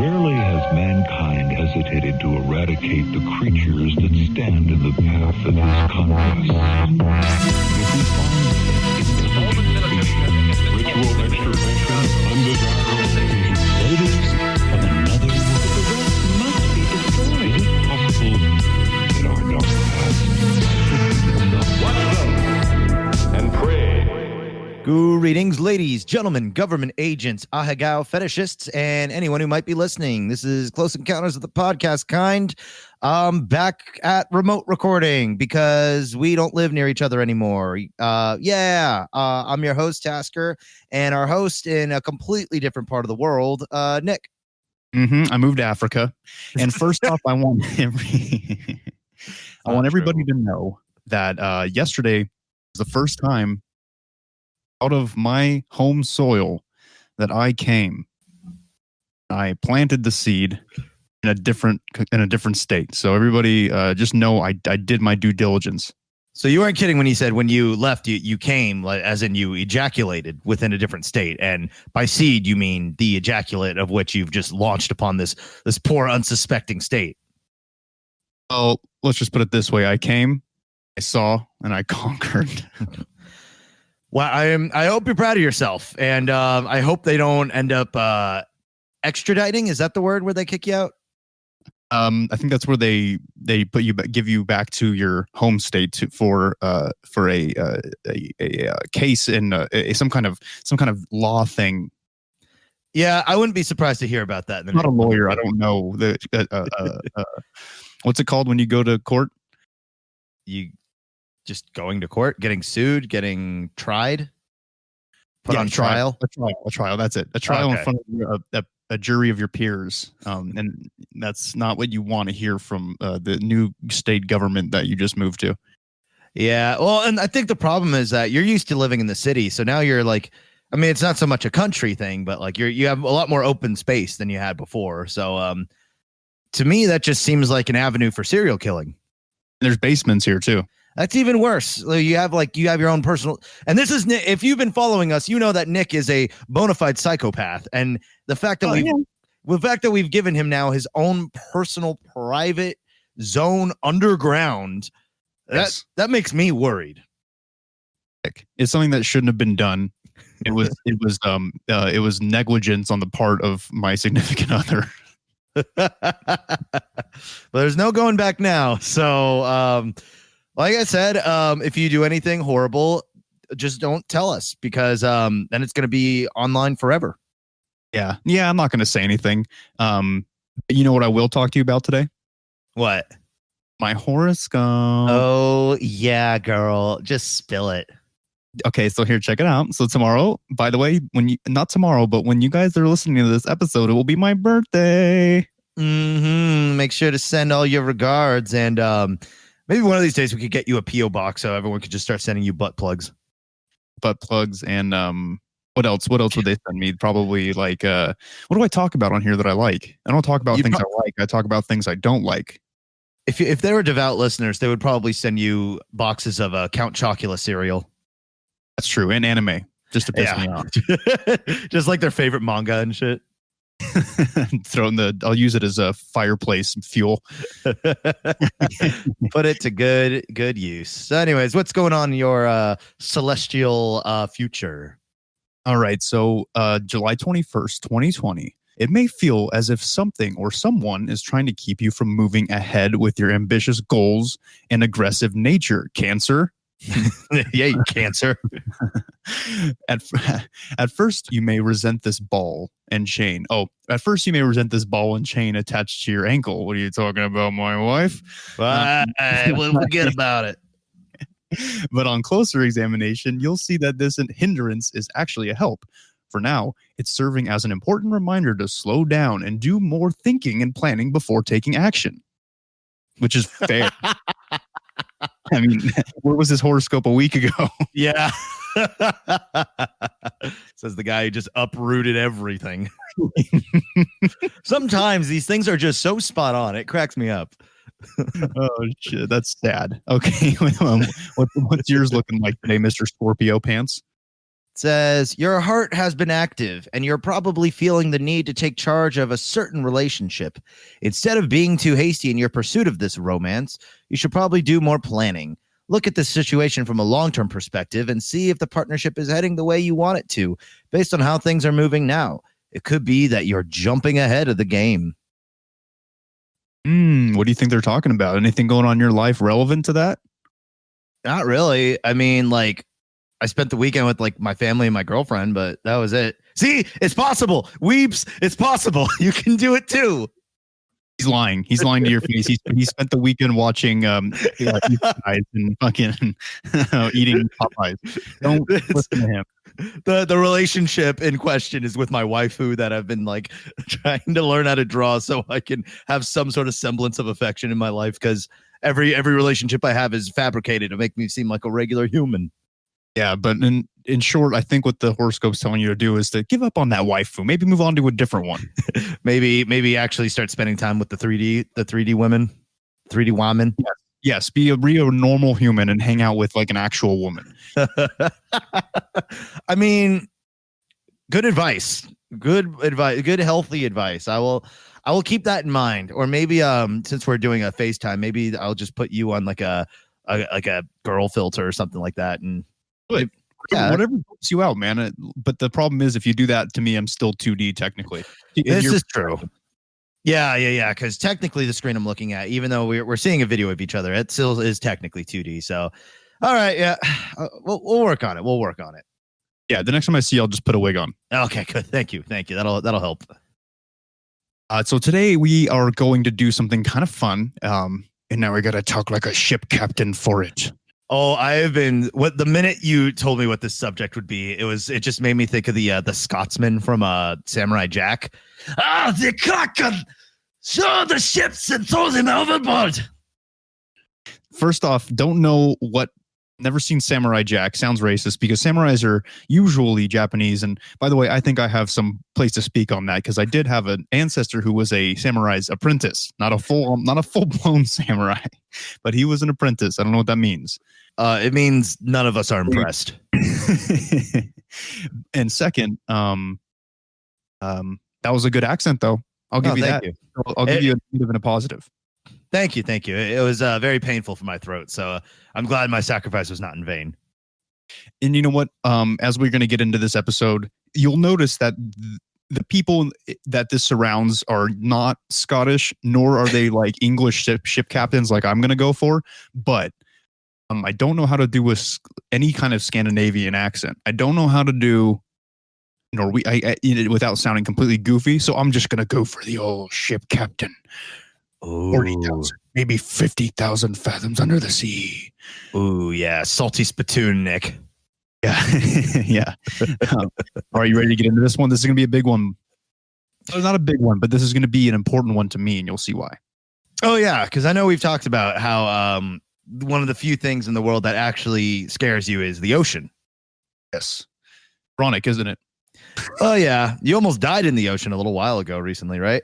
Rarely has mankind hesitated to eradicate the creatures that stand in the path of his conquest. If we find intelligent ritual extirpation, undesirable natives of another world, the rest must be destroyed. Is it possible that our dark past? Watch them and pray. Greetings, ladies, gentlemen, government agents, ahegao fetishists, and anyone who might be listening. This is Close Encounters of the Podcast Kind. Back at remote recording because we don't live near each other anymore. I'm your host, Tasker, and our host in a completely different part of the world, Nick. I moved to Africa. And first off, I want everybody to know that yesterday was the first time out of my home soil that I came. I planted the seed in a different state. So everybody just know I did my due diligence. So you weren't kidding when you said when you left, you came, like, as in you ejaculated within a different state. And by seed, you mean the ejaculate of which you've just launched upon this poor, unsuspecting state. Well, let's just put it this way. I came, I saw, and I conquered. Well, I hope you're proud of yourself, and I hope they don't end up extraditing. Is that the word where they kick you out? I think that's where they put you, give you back to your home state for a case in some kind of law thing. Yeah, I wouldn't be surprised to hear about that. I'm not a lawyer. I don't know what's it called when you go to court? You just going to court, getting sued, getting tried, put on trial. A trial. That's it. A trial in front of a jury of your peers. And that's not what you want to hear from the new state government that you just moved to. Yeah. Well, and I think the problem is that you're used to living in the city. So now you're like, I mean, it's not so much a country thing, but like you have a lot more open space than you had before. So to me, that just seems like an avenue for serial killing. There's basements here too. That's even worse. You have your own personal, and this is Nick. If you've been following us, you know that Nick is a bona fide psychopath, and the fact that we've given him now his own personal private zone underground, yes, that makes me worried. It's something that shouldn't have been done. It was negligence on the part of my significant other. But there's no going back now. So, like I said, if you do anything horrible, just don't tell us because then it's going to be online forever. Yeah, I'm not going to say anything. You know what I will talk to you about today? What? My horoscope. Oh, yeah, girl. Just spill it. Okay, so here, check it out. So tomorrow, by the way, not tomorrow, but when you guys are listening to this episode, it will be my birthday. Make sure to send all your regards and maybe one of these days we could get you a P.O. box so everyone could just start sending you butt plugs. And what else? What else would they send me? Probably like what do I talk about on here that I like? I don't talk about things I like. I talk about things I don't like. If they were devout listeners, they would probably send you boxes of Count Chocula cereal. That's true, and anime, just to piss me off. Just like their favorite manga and shit. I'll use it as a fireplace fuel. Put it to good use. So anyways, what's going on in your celestial future? All right, so July 21st, 2020. It may feel as if something or someone is trying to keep you from moving ahead with your ambitious goals and aggressive nature. Cancer. Yeah, you Cancer. At first, you may resent this ball and chain. Attached to your ankle. What are you talking about, my wife? We'll forget about it. But on closer examination, you'll see that this hindrance is actually a help. For now, it's serving as an important reminder to slow down and do more thinking and planning before taking action. Which is fair. I mean, where was this horoscope a week ago? Yeah. Says the guy who just uprooted everything. Sometimes these things are just so spot on. It cracks me up. Oh, shit. That's sad. Okay. What's yours looking like today, Mr. Scorpio Pants? says, your heart has been active and you're probably feeling the need to take charge of a certain relationship. Instead of being too hasty in your pursuit of this romance, you should probably do more planning. Look at this situation from a long-term perspective and see if the partnership is heading the way you want it to, based on how things are moving now. It could be that you're jumping ahead of the game. What do you think they're talking about? Anything going on in your life relevant to that? Not really. I mean, like, I spent the weekend with like my family and my girlfriend, but that was it. See, it's possible. Weeps, it's possible. You can do it too. He's lying. He's lying to your face. He spent the weekend watching Popeyes and fucking eating Popeyes. Don't listen to him. The relationship in question is with my waifu that I've been like trying to learn how to draw so I can have some sort of semblance of affection in my life, because every relationship I have is fabricated to make me seem like a regular human. Yeah, but in short, I think what the horoscope's telling you to do is to give up on that waifu. Maybe move on to a different one. maybe actually start spending time with the 3D women, 3D women. Yes, be a real normal human and hang out with like an actual woman. I mean, good advice. Good healthy advice. I will keep that in mind. Or maybe since we're doing a FaceTime, maybe I'll just put you on like a girl filter or something like that, and whatever helps you out, man. But the problem is, if you do that to me, I'm still 2D technically. This is true. Yeah. Because technically, the screen I'm looking at, even though we're seeing a video of each other, it still is technically 2D. So, all right, yeah, we'll work on it. We'll work on it. Yeah, the next time I see you, I'll just put a wig on. Okay, good. Thank you. That'll help. So today we are going to do something kind of fun. And now we got to talk like a ship captain for it. Oh, the minute you told me what this subject would be, it just made me think of the Scotsman from Samurai Jack. The Kraken! Show the ships and throw them overboard! First off, never seen Samurai Jack. Sounds racist because samurais are usually Japanese. And by the way, I think I have some place to speak on that because I did have an ancestor who was a samurai's apprentice, not a full-blown samurai, but he was an apprentice. I don't know what that means. It means none of us are impressed. And second, that was a good accent, though. I'll give you that. I'll give you a negative and a positive. Thank you. It was very painful for my throat, so I'm glad my sacrifice was not in vain. And you know what? As we're going to get into this episode, you'll notice that the people that this surrounds are not Scottish, nor are they like English ship captains like I'm going to go for. But I don't know how to do any kind of Scandinavian accent. I don't know how to do without sounding completely goofy. So I'm just going to go for the old ship captain. 40,000, maybe 50,000 fathoms under the sea. Ooh, yeah. Salty spittoon, Nick. Yeah. Yeah. Are you ready to get into this one? This is going to be a big one. It's not a big one, but this is going to be an important one to me, and you'll see why. Oh, yeah. Because I know we've talked about how one of the few things in the world that actually scares you is the ocean. Yes. Ironic, isn't it? Oh, yeah. You almost died in the ocean a little while ago recently, right?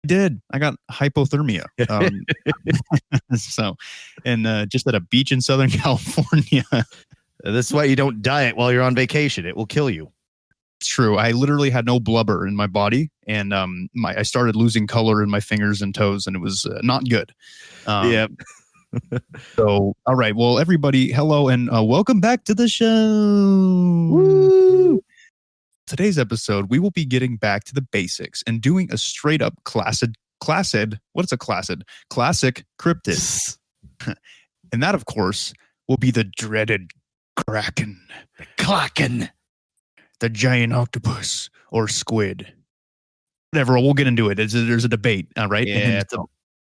I did. I got hypothermia. Just at a beach in Southern California. This is why you don't diet while you're on vacation. It will kill you. It's true. I literally had no blubber in my body, and I started losing color in my fingers and toes, and it was not good. Yeah. So, all right. Well, everybody, hello, and welcome back to the show. Woo! Today's episode, we will be getting back to the basics and doing a straight up classic cryptid. And that, of course, will be the dreaded Kraken. The Kraken. The giant octopus or squid. Whatever, we'll get into it. There's a debate, right? Yeah, it's a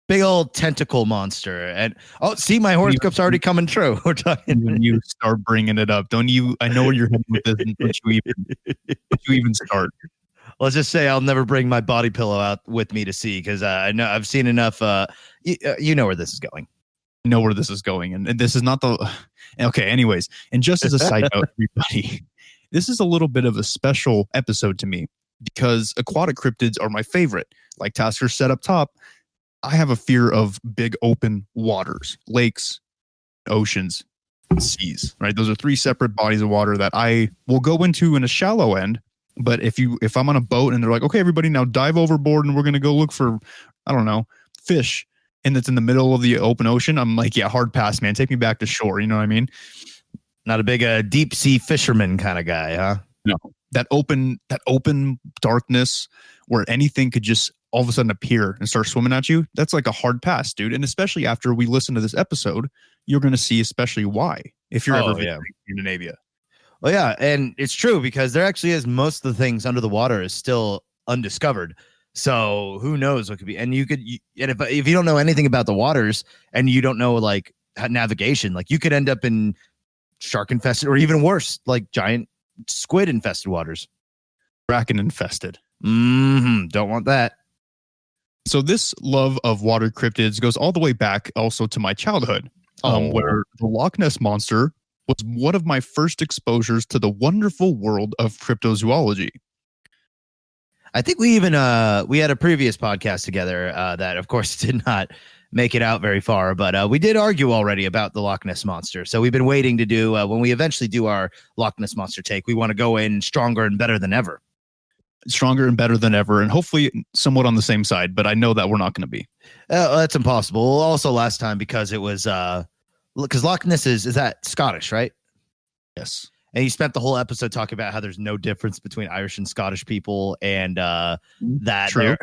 big old tentacle monster. And see, my horoscope's already coming true. We're talking. When you start bringing it up, don't you? I know where you're heading with this. And don't you even start? Let's just say I'll never bring my body pillow out with me to see, because I know I've seen enough. You know where this is going. You know where this is going, and this is not the. Okay, anyways, and just as a side note, everybody, this is a little bit of a special episode to me because aquatic cryptids are my favorite. Like Tasker said up top, I have a fear of big open waters, lakes, oceans. seas, right? Those are three separate bodies of water that I will go into in a shallow end. But if I'm on a boat and they're like, okay, everybody now dive overboard and we're going to go look for, I don't know, fish, and it's in the middle of the open ocean, I'm like, yeah, hard pass, man. Take me back to shore. You know what I mean? Not a big deep sea fisherman kind of guy, huh? No, that open darkness where anything could just all of a sudden appear and start swimming at you. That's like a hard pass, dude. And especially after we listen to this episode, you're going to see especially why if you're ever visiting Scandinavia. Well, yeah, and it's true because there actually is most of the things under the water is still undiscovered. So who knows what could be? And and if you don't know anything about the waters and you don't know like navigation, like you could end up in shark infested or even worse, like giant squid infested waters. Kraken infested. Don't want that. So this love of water cryptids goes all the way back also to my childhood, where the Loch Ness Monster was one of my first exposures to the wonderful world of cryptozoology. I think we even we had a previous podcast together that, of course, did not make it out very far, but we did argue already about the Loch Ness Monster. So we've been waiting to do when we eventually do our Loch Ness Monster take. We want to go in stronger and better than ever. Stronger and better than ever, and hopefully somewhat on the same side. But I know that we're not going to be. That's impossible. Also, last time because it was because Loch Ness is that Scottish, right? Yes. And you spent the whole episode talking about how there's no difference between Irish and Scottish people, and that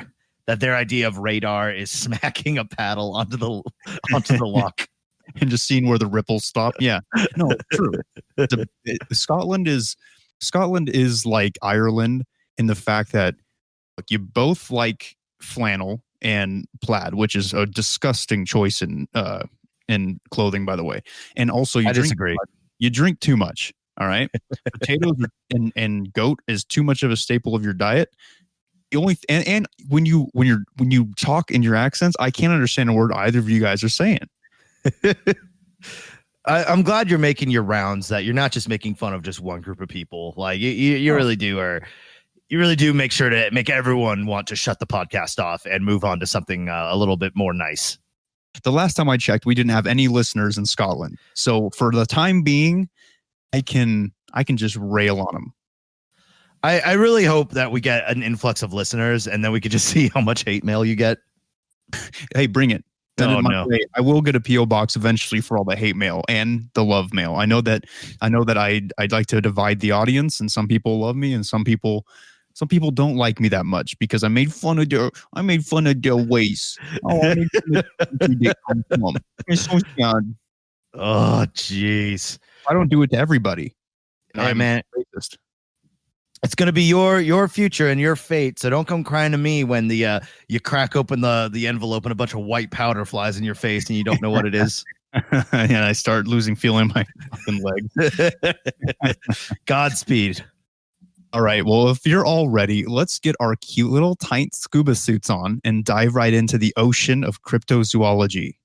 their idea of radar is smacking a paddle onto the loch and just seeing where the ripples stop. Yeah, no, true. Scotland is like Ireland in the fact that look, you both like flannel and plaid, which is a disgusting choice in clothing, by the way. And also, I disagree. You drink too much. All right, potatoes and goat is too much of a staple of your diet. The only and when you talk in your accents, I can't understand a word either of you guys are saying. I'm glad you're making your rounds. That you're not just making fun of just one group of people. Like you really do, you really do make sure to make everyone want to shut the podcast off and move on to something a little bit more nice. The last time I checked, we didn't have any listeners in Scotland, so for the time being, I can just rail on them. I really hope that we get an influx of listeners and then we could just see how much hate mail you get. Hey, bring it. Oh, no. I will get a PO box eventually for all the hate mail and the love mail. I know that I'd like to divide the audience, and some people love me and some people don't like me that much because I made fun of their ways. Oh, I made fun of they come from. It's so sad. Oh, jeez. I don't do it to everybody. Hey, man, racist. It's gonna be your future and your fate. So don't come crying to me when you crack open the envelope and a bunch of white powder flies in your face and you don't know what it is. And I start losing feeling in my fucking legs. Godspeed. All right. Well, if you're all ready, let's get our cute little tight scuba suits on and dive right into the ocean of cryptozoology.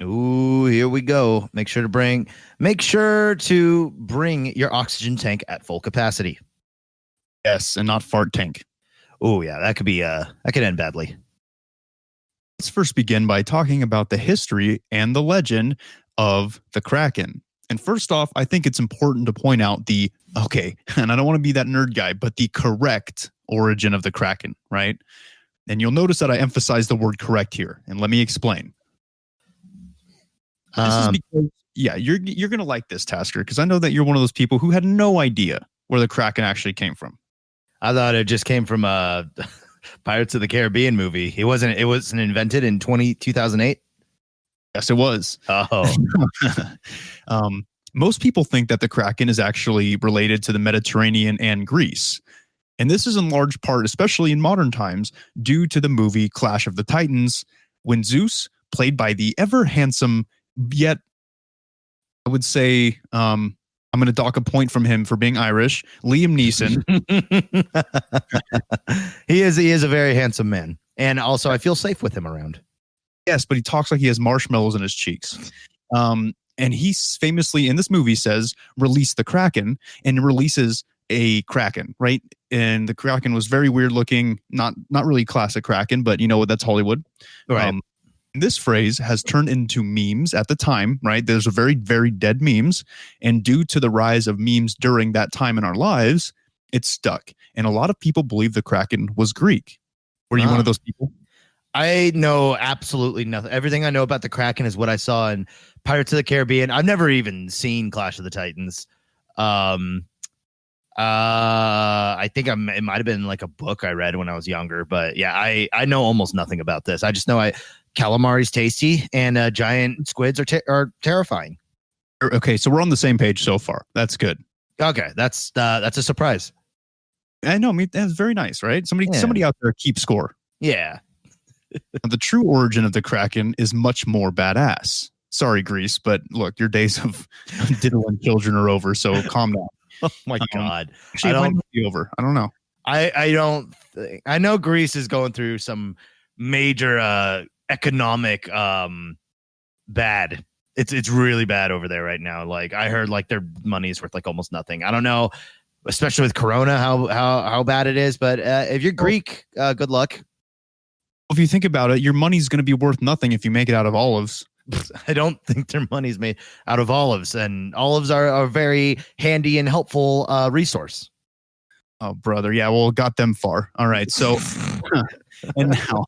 Ooh, here we go. Make sure to bring your oxygen tank at full capacity. Yes, and not fart tank. Oh yeah, that could end badly. Let's first begin by talking about the history and the legend of the Kraken. And first off, I think it's important to point out and I don't want to be that nerd guy, but the correct origin of the Kraken, right? And you'll notice that I emphasize the word correct here, and let me explain. This is because, you're going to like this, Tasker, because I know that you're one of those people who had no idea where the Kraken actually came from. I thought it just came from a Pirates of the Caribbean movie. It wasn't invented in 2008. Yes, it was. Oh. Most people think that the Kraken is actually related to the Mediterranean and Greece. And this is in large part, especially in modern times, due to the movie Clash of the Titans, when Zeus, played by the ever handsome, yet I would say, I'm going to dock a point from him for being Irish, Liam Neeson. He is a very handsome man. And also, I feel safe with him around. Yes, but he talks like he has marshmallows in his cheeks. And he famously, in this movie, says, release the Kraken, and releases a Kraken, right? And the Kraken was very weird looking, not really classic Kraken, but you know what? That's Hollywood. Right. This phrase has turned into memes at the time, right? There's a very, very dead memes. And due to the rise of memes during that time in our lives, it's stuck. And a lot of people believe the Kraken was Greek. Were you one of those people? I know absolutely nothing. Everything I know about the Kraken is what I saw in Pirates of the Caribbean. I've never even seen Clash of the Titans. I think it might have been like a book I read when I was younger, but yeah, I know almost nothing about this. I just know calamari's tasty and giant squids are terrifying. Okay, so we're on the same page so far. That's good. Okay, that's a surprise. I know. I mean, that's very nice, right? Somebody out there keep score. Yeah. The true origin of the Kraken is much more badass. Sorry, Greece, but look, your days of diddling children are over, so calm down. Oh my God. Actually, it might be over. I don't know. I know Greece is going through some major economic bad. It's really bad over there right now. Like I heard like their money is worth like almost nothing. I don't know, especially with Corona, how bad it is. But if you're Greek, good luck. If you think about it, your money's going to be worth nothing if you make it out of olives. I don't think their money's made out of olives, and olives are a very handy and helpful resource. Oh, brother. Yeah, well, got them far. All right. So, and now,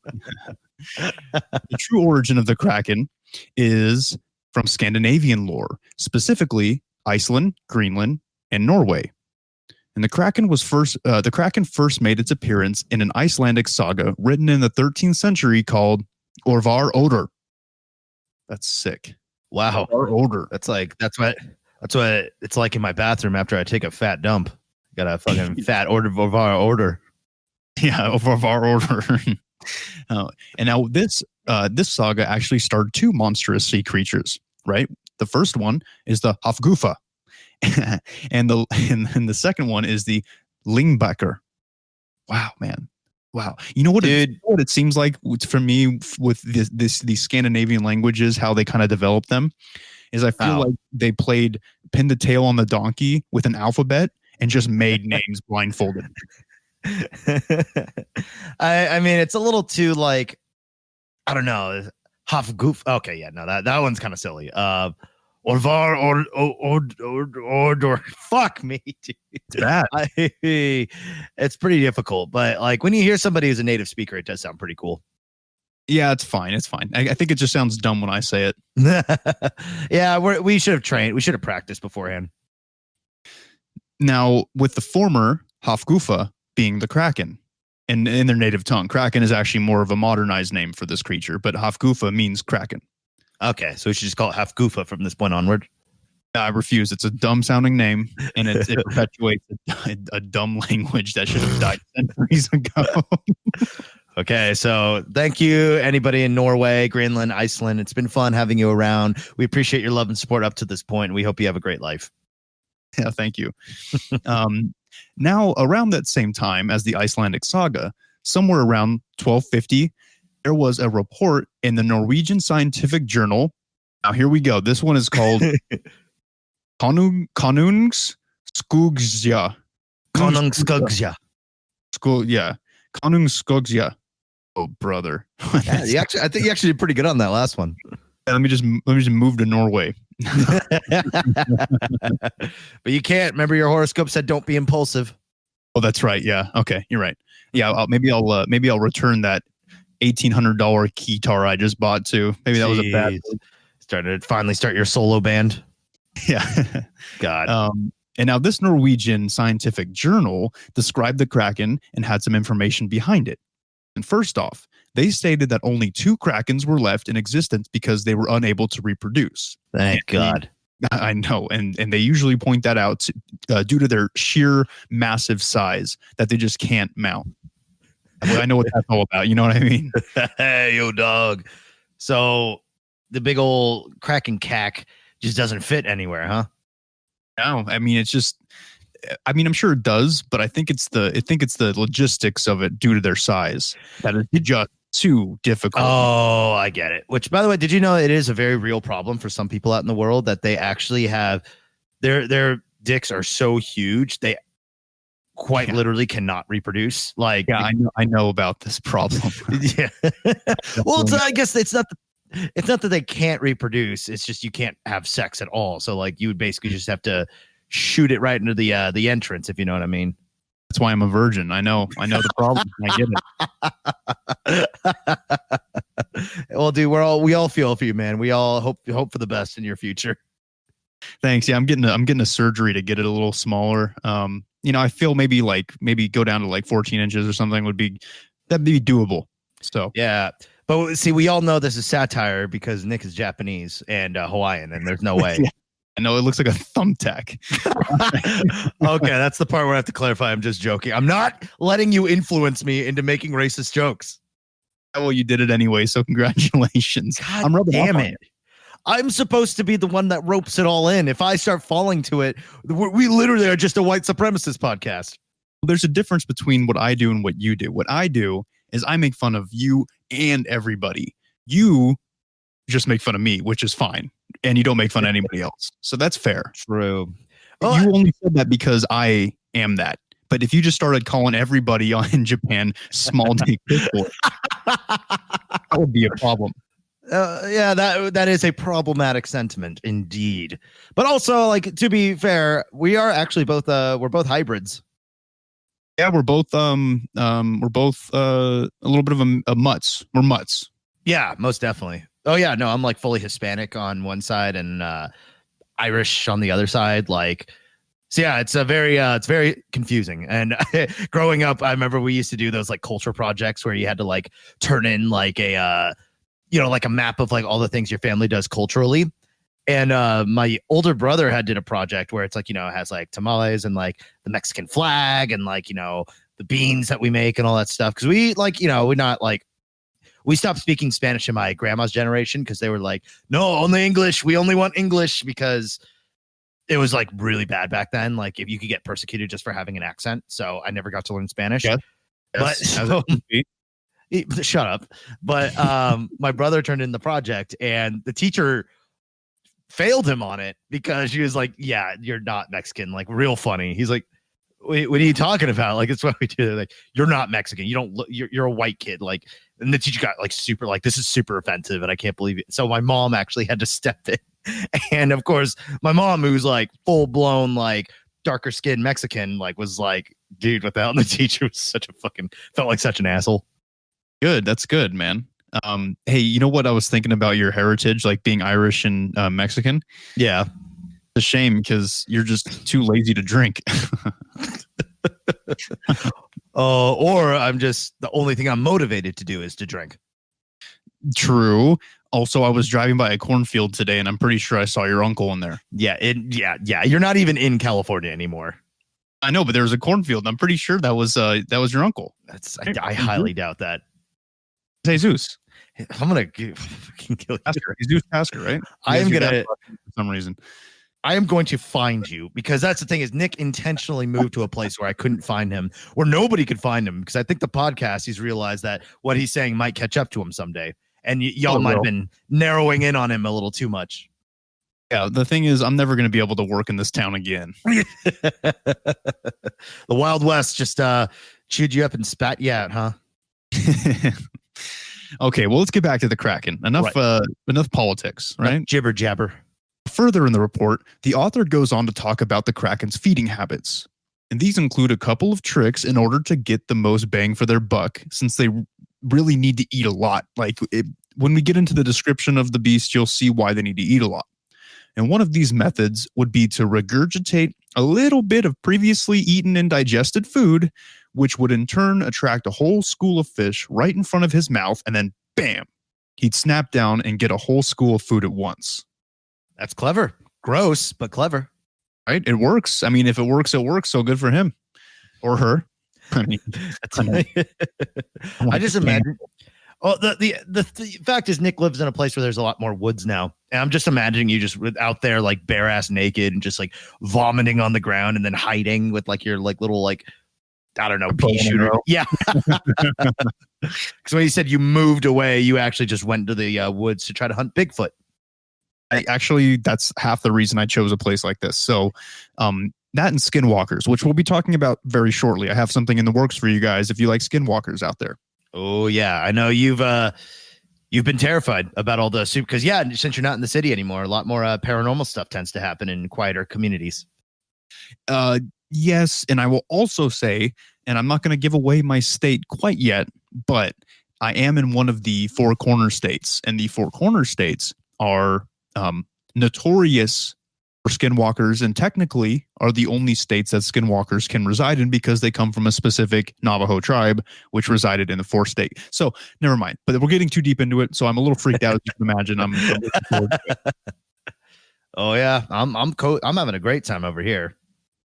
the true origin of the Kraken is from Scandinavian lore, specifically Iceland, Greenland, and Norway. And the Kraken first made its appearance in an Icelandic saga written in the 13th century called Orvar Odr. That's sick. Wow. Odr. That's what it's like in my bathroom after I take a fat dump. Got a fucking fat Orvar Odr. Yeah, Orvar Odr. And now this saga actually starred two monstrous sea creatures, right? The first one is the Hafgufa. and the second one is the Lingbacker. Wow, man. Wow. You know what it seems like for me with these Scandinavian languages, how they kind of develop them is I feel like they pinned the tail on the donkey with an alphabet and just made names blindfolded. I mean, it's a little too like, I don't know, Hafgoof. Okay, yeah, no, that one's kind of silly. Orvar or fuck me, dude. It's bad. It's pretty difficult, but like when you hear somebody who's a native speaker, it does sound pretty cool. Yeah, it's fine. It's fine. I think it just sounds dumb when I say it. Yeah, we should have trained. We should have practiced beforehand. Now, with the former Hafgufa being the Kraken, in their native tongue, Kraken is actually more of a modernized name for this creature, but Hafgufa means Kraken. Okay, so we should just call it Hafgufa from this point onward. I refuse. It's a dumb sounding name, and it perpetuates a dumb language that should have died centuries ago. Okay, so thank you, anybody in Norway, Greenland, Iceland. It's been fun having you around. We appreciate your love and support up to this point, and we hope you have a great life. Yeah, thank you. Now, around that same time as the Icelandic saga, somewhere around 1250, there was a report in the Norwegian scientific journal. Now, here we go. This one is called Konungsskogja. Konungsskogja. Yeah. Konungsskogja. Oh, brother. Yeah, I think you actually did pretty good on that last one. Let me just move to Norway. But you can't. Remember, your horoscope said don't be impulsive. Oh, that's right. Yeah. Okay, you're right. Yeah. Maybe I'll return that $1,800 guitar I just bought too. Maybe that was a bad. Finally start your solo band. Yeah. God. And now this Norwegian scientific journal described the Kraken and had some information behind it. And first off, they stated that only 2 Krakens were left in existence because they were unable to reproduce. Thank God. I know. And they usually point that out due to their sheer massive size that they just can't mount. I know what that's all about. You know what I mean? Hey, yo, dog. So the big old Kraken cack just doesn't fit anywhere, huh? No, I mean, it's just, I'm sure it does, but I think it's the logistics of it due to their size that is just too difficult. Oh, I get it. Which, by the way, did you know it is a very real problem for some people out in the world that they actually have their dicks are so huge they quite literally cannot reproduce. Like, yeah, I know about this problem. Yeah. Well, I guess it's not it's not that they can't reproduce. It's just you can't have sex at all. So like you would basically just have to shoot it right into the entrance, if you know what I mean. That's why I'm a virgin. I know the problem. I get it. Well, dude, we all feel for you, man. We all hope for the best in your future. Thanks. Yeah, I'm getting a surgery to get it a little smaller. I feel maybe go down to like 14 inches or something that'd be doable. So yeah. But see, we all know this is satire because Nick is Japanese and Hawaiian, and there's no way. Yeah. I know it looks like a thumbtack. Okay, that's the part where I have to clarify. I'm just joking. I'm not letting you influence me into making racist jokes. Well, you did it anyway, so congratulations. God I'm rubbing damn off on it. I'm supposed to be the one that ropes it all in. If I start falling to it, we literally are just a white supremacist podcast. There's a difference between what I do and what you do. What I do is I make fun of you and everybody. You just make fun of me, which is fine. And you don't make fun of anybody else. So that's fair. True. Well, you only said that because I am that. But if you just started calling everybody in Japan small dick boy, that would be a problem. Yeah, that is a problematic sentiment indeed. But also, like, to be fair, we are actually both we're both hybrids. Yeah, we're both a little bit of a mutts. We're mutts. Yeah, most definitely. Oh yeah, no, I'm like fully Hispanic on one side and Irish on the other side. Like, so yeah, it's very confusing. And growing up, I remember we used to do those like culture projects where you had to like turn in like a like a map of like all the things your family does culturally. And my older brother did a project where it's like, it has like tamales and like the Mexican flag and like, the beans that we make and all that stuff. Cause we like, we're not like, we stopped speaking Spanish in my grandma's generation because they were like, no, only English. We only want English because it was like really bad back then. Like if you could get persecuted just for having an accent. So I never got to learn Spanish. Yes. But shut up. But my brother turned in the project and the teacher failed him on it because she was like, yeah, you're not Mexican. Like real funny. He's like, wait, what are you talking about? Like, it's what we do. Like, you're not Mexican. You don't look, you're a white kid. Like, and the teacher got like super, like, this is super offensive and I can't believe it. So my mom actually had to step in. And of course, my mom, who's like full blown, like darker skinned Mexican, like was like, dude, what the hell? And the teacher was felt like such an asshole. Good. That's good, man. Hey, you know what I was thinking about your heritage, like being Irish and Mexican? Yeah. It's a shame because you're just too lazy to drink. Or I'm just, the only thing I'm motivated to do is to drink. True. Also, I was driving by a cornfield today and I'm pretty sure I saw your uncle in there. Yeah. You're not even in California anymore. I know, but there was a cornfield. I'm pretty sure that was your uncle. I highly doubt that. Jesus. I'm gonna fucking kill you. Jesus Tasker, right? I am gonna, for some reason. I am going to find you because that's the thing is Nick intentionally moved to a place where I couldn't find him, where nobody could find him because I think the podcast he's realized that what he's saying might catch up to him someday, and y'all might have been narrowing in on him a little too much. Yeah, the thing is, I'm never going to be able to work in this town again. The Wild West just chewed you up and spat you out, huh? Okay, well, let's get back to the Kraken. Enough politics, right? Enough jibber jabber. Further in the report, the author goes on to talk about the Kraken's feeding habits. And these include a couple of tricks in order to get the most bang for their buck, since they really need to eat a lot. When we get into the description of the beast, you'll see why they need to eat a lot. And one of these methods would be to regurgitate a little bit of previously eaten and digested food, which would in turn attract a whole school of fish right in front of his mouth, and then bam, he'd snap down and get a whole school of food at once. That's clever. Gross, but clever. Right? It works. I mean, if it works, it works. So good for him or her. I mean, I just imagine. Oh, the fact is, Nick lives in a place where there's a lot more woods now, and I'm just imagining you just out there like bare ass naked and just like vomiting on the ground and then hiding with like your like little like I don't know pea shooter. Yeah. Because when you said you moved away, you actually just went to the woods to try to hunt Bigfoot. That's half the reason I chose a place like this. So, that and skinwalkers, which we'll be talking about very shortly. I have something in the works for you guys if you like skinwalkers out there. Oh yeah, I know you've You've been terrified about all the soup because, yeah, since you're not in the city anymore, a lot more paranormal stuff tends to happen in quieter communities. Yes, and I will also say, and I'm not going to give away my state quite yet, but I am in one of the Four Corner states, and the Four Corner states are notorious for skinwalkers, and technically are the only states that skinwalkers can reside in because they come from a specific Navajo tribe, which resided in the fourth state. So never mind, but we're getting too deep into it, so I'm a little freaked out, as you can imagine. I'm looking forward to it. Oh yeah, I'm having a great time over here.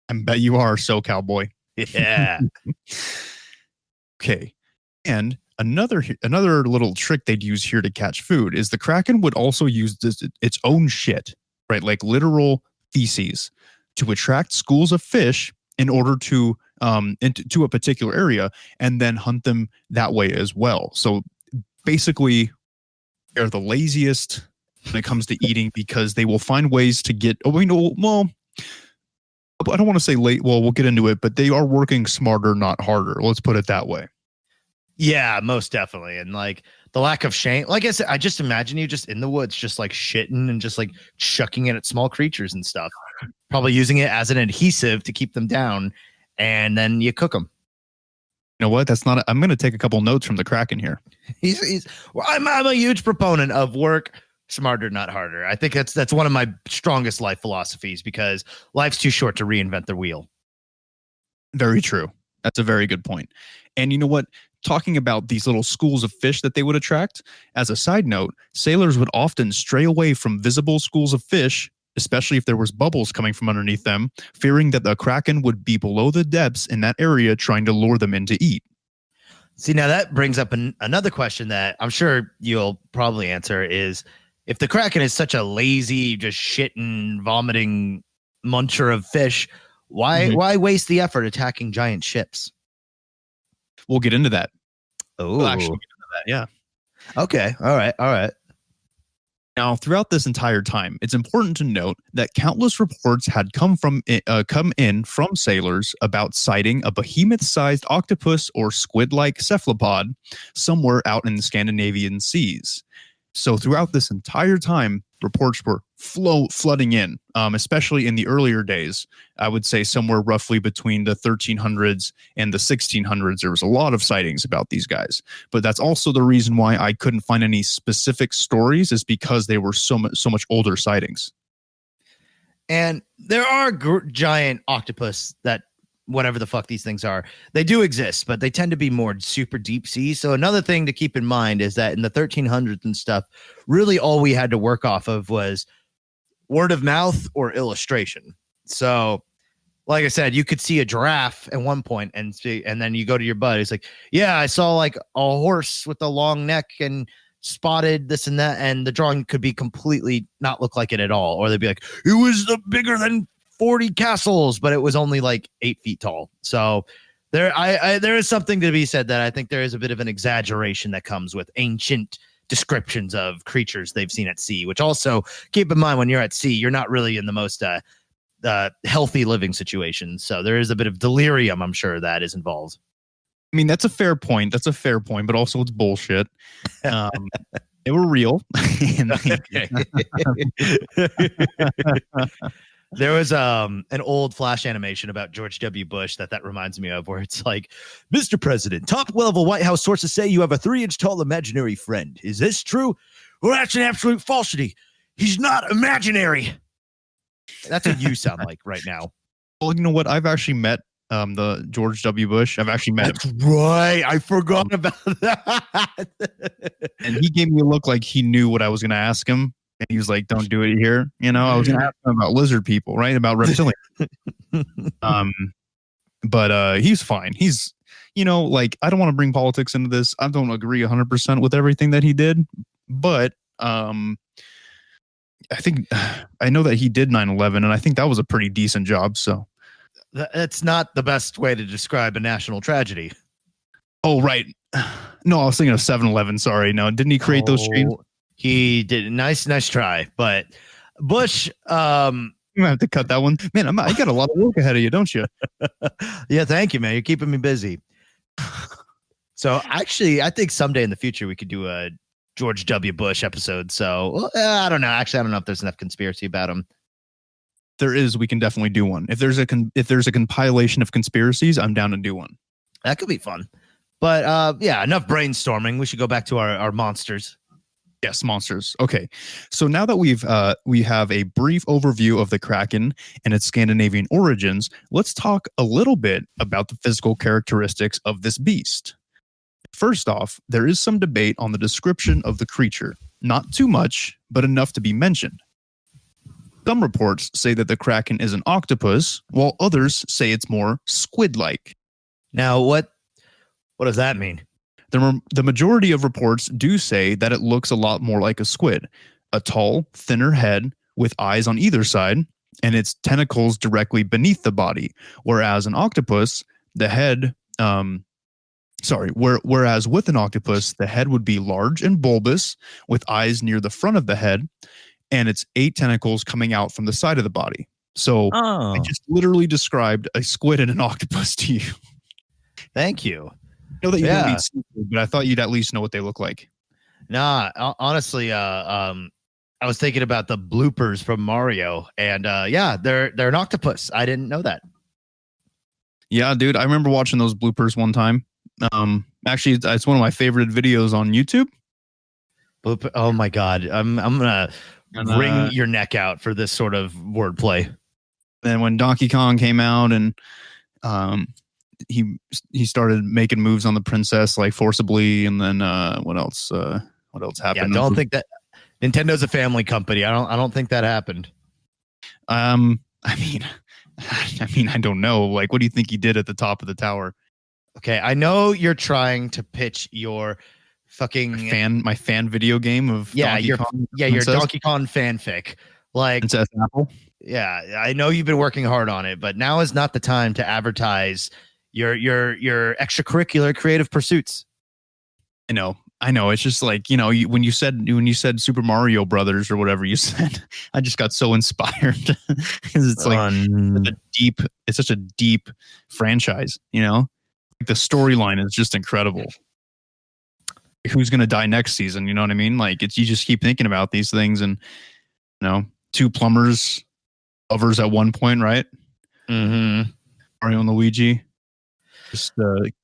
I bet you are, so cowboy. Yeah. Okay. And another little trick they'd use here to catch food is the Kraken would also use its own shit, right? Like literal feces, to attract schools of fish in order to into a particular area and then hunt them that way as well. So basically, they're the laziest when it comes to eating because they will find ways to get. Well, I don't want to say late. Well, we'll get into it, but they are working smarter, not harder. Let's put it that way. Yeah, most definitely. And like the lack of shame, like I said, I just imagine you just in the woods, just like shitting and just like chucking it at small creatures and stuff, probably using it as an adhesive to keep them down. And then you cook them. You know what? That's not, I'm going to take a couple notes from the Kraken here. I'm a huge proponent of work smarter, not harder. I think that's one of my strongest life philosophies because life's too short to reinvent the wheel. Very true. That's a very good point. And you know what? Talking about these little schools of fish that they would attract, as a side note, sailors would often stray away from visible schools of fish, especially if there was bubbles coming from underneath them, fearing that the Kraken would be below the depths in that area trying to lure them in to eat. See, now that brings up another question that I'm sure you'll probably answer is, if the Kraken is such a lazy, just shitting, vomiting muncher of fish, why waste the effort attacking giant ships? We'll get into that. Oh, we'll actually get into that, yeah. Okay. All right. Now, throughout this entire time, it's important to note that countless reports had come in from sailors about sighting a behemoth-sized octopus or squid-like cephalopod somewhere out in the Scandinavian seas. So throughout this entire time, reports were flooding in, especially in the earlier days. I would say somewhere roughly between the 1300s and the 1600s, there was a lot of sightings about these guys. But that's also the reason why I couldn't find any specific stories, is because they were so much older sightings. And there are giant octopus that, whatever the fuck these things are, they do exist, but they tend to be more super deep sea. So another thing to keep in mind is that in the 1300s and stuff, really all we had to work off of was word of mouth or illustration. So like I said, you could see a giraffe at one point and then you go to your buddy. It's like, yeah, I saw like a horse with a long neck and spotted this and that. And the drawing could be completely not look like it at all. Or they'd be like, it was bigger than 40 castles, but it was only like 8 feet tall. So there is something to be said that I think there is a bit of an exaggeration that comes with ancient descriptions of creatures they've seen at sea, which also keep in mind when you're at sea, you're not really in the most healthy living situation. So there is a bit of delirium, I'm sure, that is involved. I mean, that's a fair point. But also it's bullshit. They were real. There was an old Flash animation about George W. Bush that reminds me of, where it's like, Mr. President, top level White House sources say you have a 3-inch tall imaginary friend. Is this true? Well, that's an absolute falsity. He's not imaginary. That's what you sound like right now. Well, you know what? I've actually met the George W. Bush. I've actually met him. Right. I forgot about that. And he gave me a look like he knew what I was going to ask him. And he was like, don't do it here. You know, I was going to ask him about lizard people, right? About reptilians. But he's fine. He's, you know, like, I don't want to bring politics into this. I don't agree 100% with everything that he did. But I think, I know that he did 9/11, and I think that was a pretty decent job. So that's not the best way to describe a national tragedy. Oh, right. No, I was thinking of 7/11. Sorry. No, didn't he create those streams? He did. Nice try. But Bush, you might have to cut that one. Man, you got a lot of work ahead of you, don't you? Yeah, thank you, man. You're keeping me busy. So actually, I think someday in the future we could do a George W. Bush episode. So I don't know. Actually, I don't know if there's enough conspiracy about him. There is. We can definitely do one. If there's a compilation of conspiracies, I'm down to do one. That could be fun. But yeah, enough brainstorming. We should go back to our monsters. Yes, monsters. Okay, so now that we have a brief overview of the Kraken and its Scandinavian origins, let's talk a little bit about the physical characteristics of this beast. First off, there is some debate on the description of the creature. Not too much, but enough to be mentioned. Some reports say that the Kraken is an octopus, while others say it's more squid-like. Now, what does that mean? The majority of reports do say that it looks a lot more like a squid, a tall, thinner head with eyes on either side, and its tentacles directly beneath the body. Whereas an octopus, the head, whereas with an octopus, the head would be large and bulbous with eyes near the front of the head, and its 8 tentacles coming out from the side of the body. So I just literally described a squid and an octopus to you. Thank you. I know that you don't eat seafood, but I thought you'd at least know what they look like. Nah, honestly, I was thinking about the bloopers from Mario, and yeah, they're an octopus. I didn't know that. Yeah, dude, I remember watching those bloopers one time. Actually, it's one of my favorite videos on YouTube. Oh my god, I'm gonna wring your neck out for this sort of wordplay. Then when Donkey Kong came out and he started making moves on the princess like forcibly, and then what else happened? Yeah, don't think that Nintendo's a family company. I don't think that happened. I mean, I don't know. Like, what do you think he did at the top of the tower? Okay, I know you're trying to pitch your fucking my fan video game of Donkey Kong your Donkey Kong fanfic. Like Princess Apple. Yeah, I know you've been working hard on it, but now is not the time to advertise your extracurricular creative pursuits. I know. It's just like, when you said Super Mario Brothers or whatever you said, I just got so inspired because it's like such a deep franchise. Like the storyline is just incredible. Who's gonna die next season? You know what I mean? Like you just keep thinking about these things, and 2 plumbers lovers at one point, right? Mm-hmm. Mario and Luigi just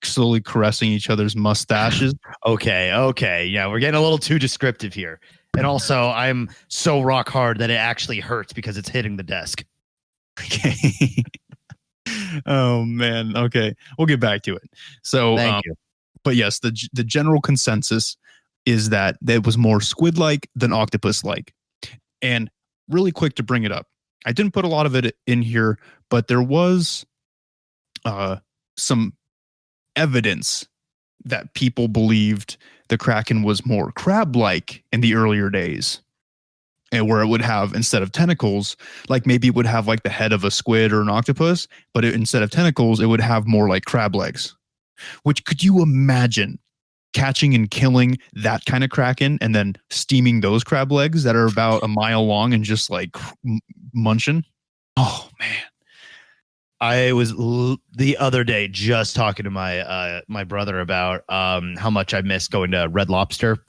slowly caressing each other's mustaches. Okay. Yeah, we're getting a little too descriptive here. And also, I'm so rock hard that it actually hurts because it's hitting the desk. Okay. Oh, man. Okay. We'll get back to it. So, thank you. But yes, the general consensus is that it was more squid-like than octopus-like. And really quick to bring it up, I didn't put a lot of it in here, but there was some evidence that people believed the Kraken was more crab-like in the earlier days, and where it would have, instead of tentacles, like maybe it would have like the head of a squid or an octopus, but instead of tentacles, it would have more like crab legs. Which, could you imagine catching and killing that kind of Kraken and then steaming those crab legs that are about a mile long and just like munching? Oh, man. I was the other day just talking to my brother about how much I miss going to Red Lobster,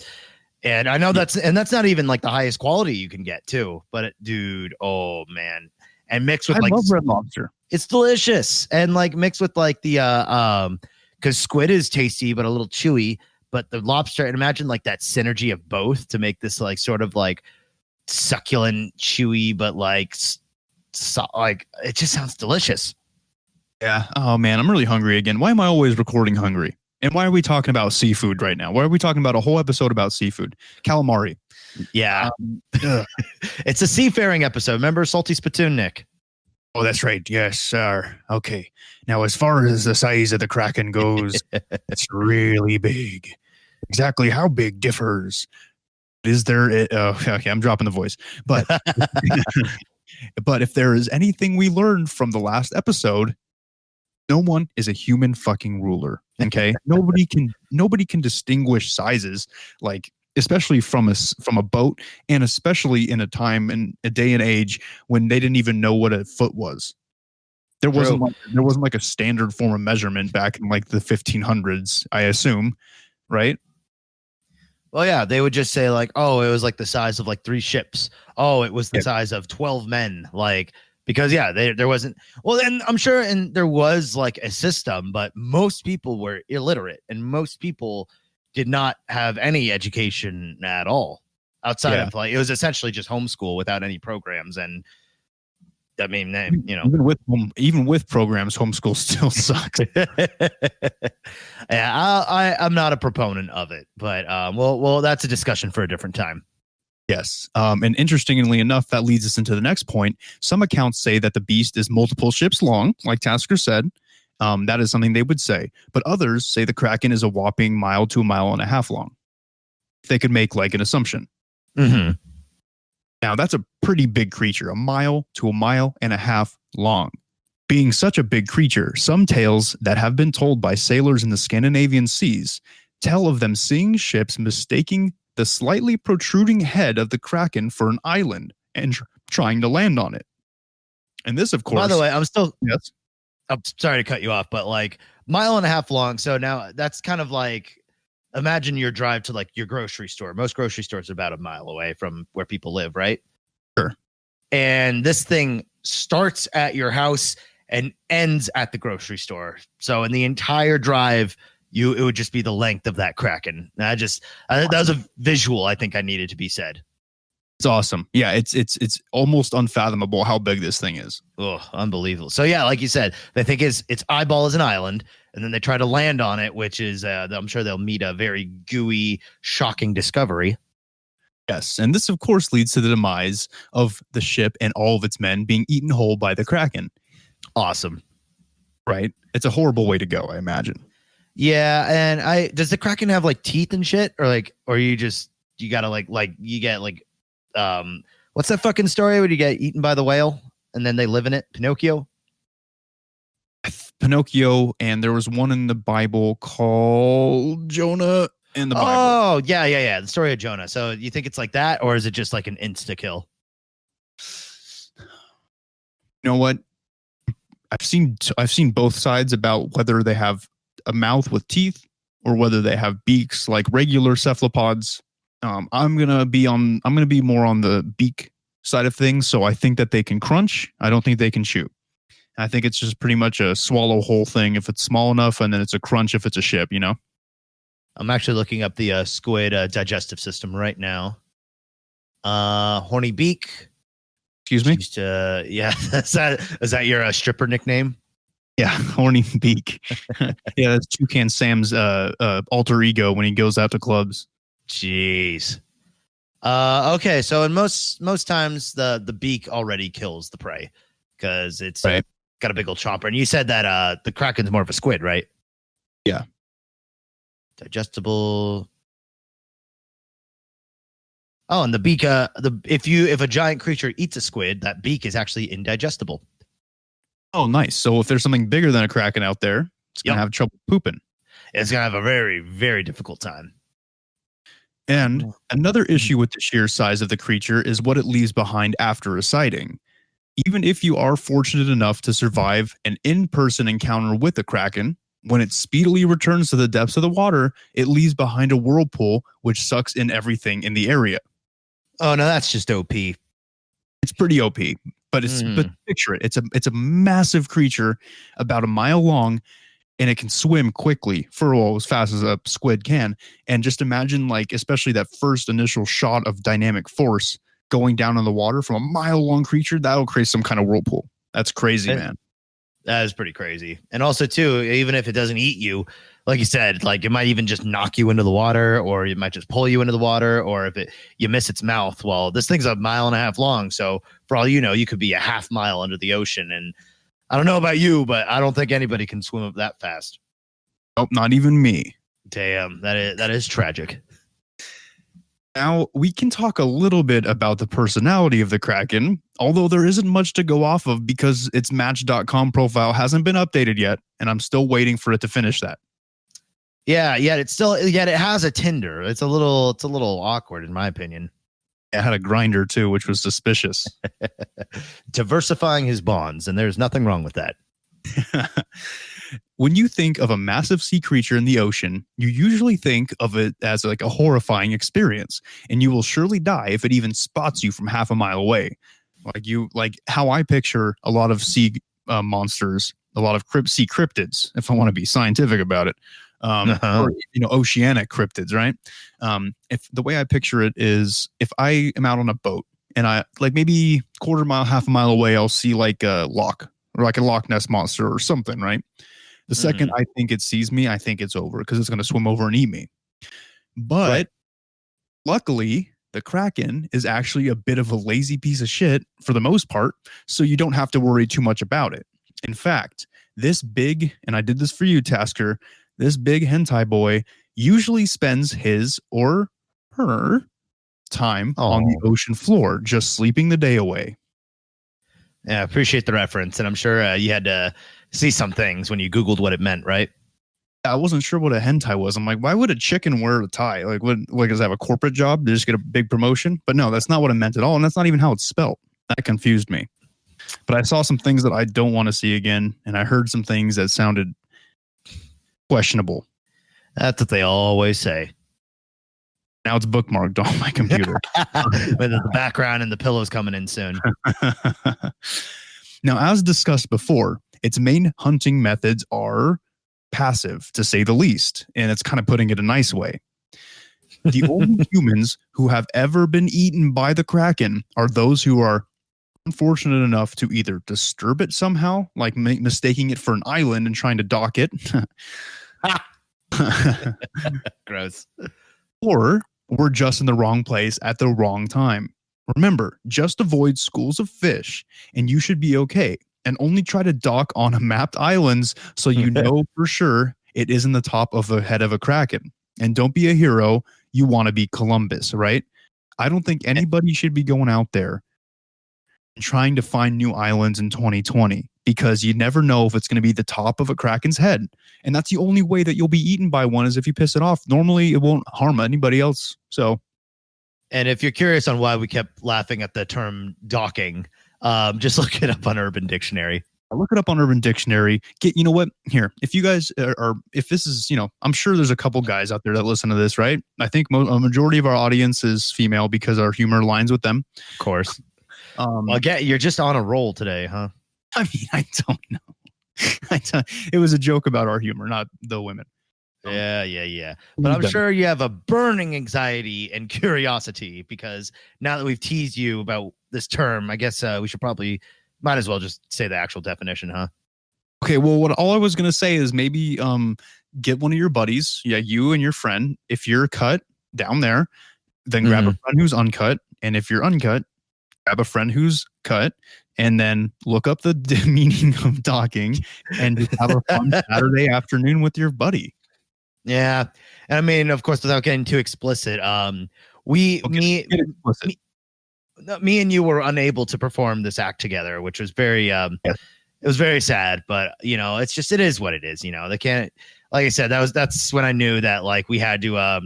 and I know that's not even like the highest quality you can get too. But dude, oh man, and mixed with I love Red Lobster. It's delicious, and like mixed with like the because squid is tasty but a little chewy, but the lobster, and imagine like that synergy of both to make this like sort of like succulent, chewy, but like it just sounds delicious. Yeah. Oh man, I'm really hungry again. Why am I always recording hungry? And why are we talking about seafood right now? Why are we talking about a whole episode about seafood? Calamari. Yeah. It's a seafaring episode. Remember Salty Spittoon, Nick? Oh, that's right. Yes, sir. Okay. Now, as far as the size of the Kraken goes, it's really big. Exactly how big differs. Is there? Okay, I'm dropping the voice. But but if there is anything we learned from the last episode, no one is a human fucking ruler. Okay, nobody can distinguish sizes, like especially from a boat, and especially in a time and a day and age when they didn't even know what a foot was. There wasn't like a standard form of measurement back in like the 1500s, I assume, right? Well, yeah, they would just say like, oh, it was like the size of like 3 ships. Oh, it was the Yep. size of 12 men. Like, because yeah, there wasn't. Well, and I'm sure, and there was like a system, but most people were illiterate, and most people did not have any education at all outside Yeah. of like it was essentially just homeschool without any programs. And I mean, you know, even with programs, homeschool still sucks. yeah, I'm not a proponent of it, but well, that's a discussion for a different time. Yes. And interestingly enough, that leads us into the next point. Some accounts say that the beast is multiple ships long, like Tasker said. That is something they would say. But others say the Kraken is a whopping mile to a mile and a half long. They could make like an assumption. Mm-hmm. Now, that's a pretty big creature, a mile to a mile and a half long. Being such a big creature, some tales that have been told by sailors in the Scandinavian seas tell of them seeing ships mistaking the slightly protruding head of the Kraken for an island and trying to land on it. And this, of course... By the way, Yes? I'm sorry to cut you off, but like mile and a half long. So now that's kind of like, imagine your drive to like your grocery store. Most grocery stores are about a mile away from where people live, right? Sure. And this thing starts at your house and ends at the grocery store. So in the entire drive, it would just be the length of that Kraken. That was a visual I think I needed to be said. It's awesome. Yeah, it's almost unfathomable how big this thing is. Oh, unbelievable. So yeah, like you said, they think its eyeball is an island, and then they try to land on it, which is I'm sure they'll meet a very gooey, shocking discovery. Yes, and this of course leads to the demise of the ship and all of its men being eaten whole by the Kraken. Awesome. Right? It's a horrible way to go, I imagine. Yeah, and does the Kraken have like teeth and shit, or you gotta like you get like what's that fucking story where you get eaten by the whale and then they live in it? Pinocchio, and there was one in the Bible called Jonah in the Bible. Oh, yeah. The story of Jonah. So you think it's like that, or is it just like an insta kill? You know what? I've seen both sides about whether they have a mouth with teeth or whether they have beaks like regular cephalopods. I'm gonna be more on the beak side of things. So I think that they can crunch. I don't think they can chew. I think it's just pretty much a swallow whole thing if it's small enough, and then it's a crunch if it's a ship. You know. I'm actually looking up the squid digestive system right now. Horny beak. Excuse me. Yeah, is that your stripper nickname? Yeah, horny beak. Yeah, that's Toucan Sam's alter ego when he goes out to clubs. Jeez. Okay, so in most times the beak already kills the prey because it's got a big old chomper. And you said that the Kraken's more of a squid, right? Yeah. Digestible. Oh, and the beak. If a giant creature eats a squid, that beak is actually indigestible. Oh, nice. So if there's something bigger than a Kraken out there, it's gonna have trouble pooping. It's gonna have a very, very difficult time. And another issue with the sheer size of the creature is what it leaves behind after a sighting. Even if you are fortunate enough to survive an in-person encounter with the Kraken, when it speedily returns to the depths of the water, it leaves behind a whirlpool which sucks in everything in the area. Oh no, that's just OP. It's pretty OP, but but picture it. It's a massive creature about a mile long, and it can swim quickly as fast as a squid can. And just imagine, like, especially that first initial shot of dynamic force going down in the water from a mile long creature, that'll create some kind of whirlpool. That's crazy, man. That is pretty crazy. And also too, even if it doesn't eat you, like you said, like it might even just knock you into the water, or it might just pull you into the water, or if you miss its mouth. Well, this thing's a mile and a half long, so for all you know, you could be a half mile under the ocean. And I don't know about you, but I don't think anybody can swim up that fast. Nope, not even me. Damn, that is tragic. Now, we can talk a little bit about the personality of the Kraken, although there isn't much to go off of because its Match.com profile hasn't been updated yet, and I'm still waiting for it to finish that. Yeah, yet it has a Tinder. It's a little awkward in my opinion. It had a grinder too, which was suspicious. Diversifying his bonds, and there's nothing wrong with that. When you think of a massive sea creature in the ocean, you usually think of it as like a horrifying experience, and you will surely die if it even spots you from half a mile away. Like how I picture a lot of sea monsters, a lot of sea cryptids, if I want to be scientific about it, or oceanic cryptids, right? If the way I picture it is, if I am out on a boat and I like maybe quarter mile, half a mile away, I'll see like a loch or like a Loch Ness monster or something, right? The second I think it sees me, I think it's over because it's going to swim over and eat me. But luckily, the Kraken is actually a bit of a lazy piece of shit for the most part, so you don't have to worry too much about it. In fact, this big, and I did this for you, Tasker, this big hentai boy usually spends his or her time on the ocean floor, just sleeping the day away. Yeah, I appreciate the reference, and I'm sure you had to see some things when you Googled what it meant, right? I wasn't sure what a hentai was. I'm like, why would a chicken wear a tie? Like, does it have a corporate job? They just get a big promotion? But no, that's not what it meant at all, and that's not even how it's spelled. That confused me. But I saw some things that I don't want to see again, and I heard some things that sounded questionable. That's what they always say. Now it's bookmarked on my computer. With the background and the pillows coming in soon. Now, as discussed before, its main hunting methods are passive, to say the least, and it's kind of putting it a nice way. The only humans who have ever been eaten by the Kraken are those who are unfortunate enough to either disturb it somehow, like mistaking it for an island and trying to dock it. Gross. Or we're just in the wrong place at the wrong time. Remember, just avoid schools of fish and you should be okay. And only try to dock on mapped islands so you know for sure it isn't the top of the head of a Kraken. And don't be a hero. You want to be Columbus, right? I don't think anybody should be going out there and trying to find new islands in 2020 because you never know if it's going to be the top of a Kraken's head. And that's the only way that you'll be eaten by one is if you piss it off. Normally, it won't harm anybody else. So, and if you're curious on why we kept laughing at the term docking, just look it up on Urban Dictionary. I look it up on Urban Dictionary. You know what? Here, if you guys are, if this is, I'm sure there's a couple guys out there that listen to this, right? I think a majority of our audience is female because our humor aligns with them. Of course. Well, again, you're just on a roll today, huh? I mean, I don't know. It was a joke about our humor, not the women. Yeah. But I'm sure you have a burning anxiety and curiosity because now that we've teased you about this term, I guess we might as well just say the actual definition, huh? Okay, well, all I was going to say is maybe get one of your buddies, you and your friend. If you're cut down there, then grab a friend who's uncut. And if you're uncut, grab a friend who's cut. And then look up the meaning of docking and just have a fun Saturday afternoon with your buddy. Yeah. And I mean, of course, without getting too explicit, me and you were unable to perform this act together, which was very, it was very sad, but it is what it is. They can't, like I said, that's when I knew that like we had to,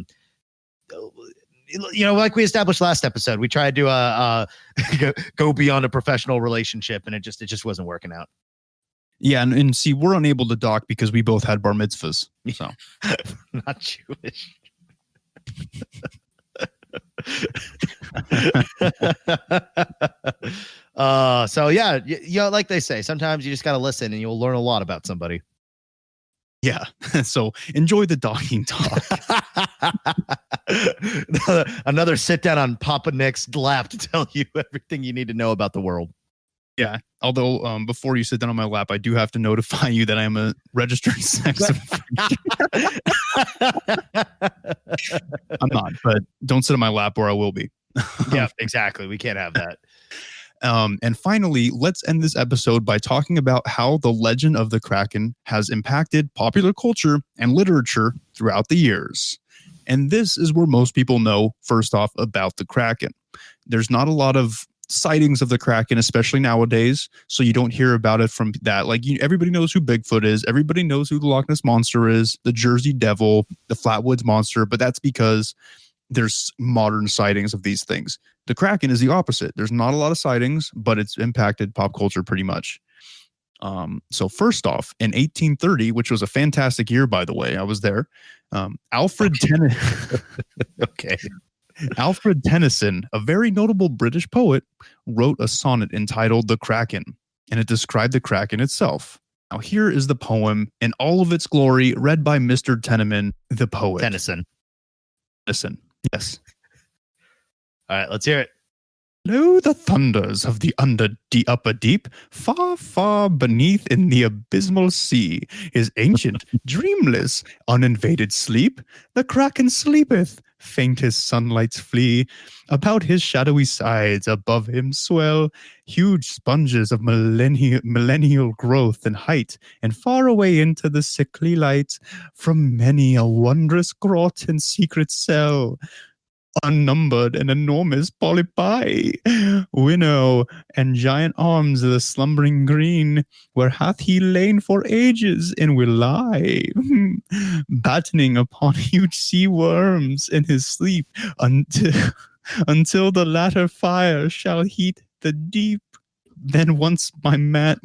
like we established last episode, we tried to go beyond a professional relationship, and it just wasn't working out. Yeah, and see, we're unable to dock because we both had bar mitzvahs. So not Jewish. So yeah, like they say, sometimes you just gotta listen, and you'll learn a lot about somebody. Yeah. So enjoy the docking talk. Another sit down on Papa Nick's lap to tell you everything you need to know about the world. Yeah. Although before you sit down on my lap, I do have to notify you that I am a registered sex offender. I'm not, but don't sit on my lap or I will be. Yeah, exactly. We can't have that. And finally, let's end this episode by talking about how the legend of the Kraken has impacted popular culture and literature throughout the years. And this is where most people know, first off, about the Kraken. There's not a lot of sightings of the Kraken, especially nowadays, so you don't hear about it from that. Like everybody knows who Bigfoot is. Everybody knows who the Loch Ness Monster is, the Jersey Devil, the Flatwoods Monster, but that's because there's modern sightings of these things. The Kraken is the opposite. There's not a lot of sightings, but it's impacted pop culture pretty much. So first off, in 1830, which was a fantastic year, by the way, I was there. Alfred Okay. Alfred Tennyson, a very notable British poet, wrote a sonnet entitled "The Kraken," and it described the Kraken itself. Now, here is the poem in all of its glory, read by Mr. Tennyson, the poet. Tennyson. Yes. All right, let's hear it. Lo, the thunders of the upper deep, far, far beneath in the abysmal sea, is ancient, dreamless, uninvaded sleep. The Kraken sleepeth, faint his sunlights flee. About his shadowy sides, above him swell huge sponges of millennial growth and height, and far away into the sickly light, from many a wondrous grot and secret cell, unnumbered and enormous polypi, winnow and giant arms of the slumbering green, where hath he lain for ages and will lie, battening upon huge sea worms in his sleep, until the latter fire shall heat the deep. Then once by man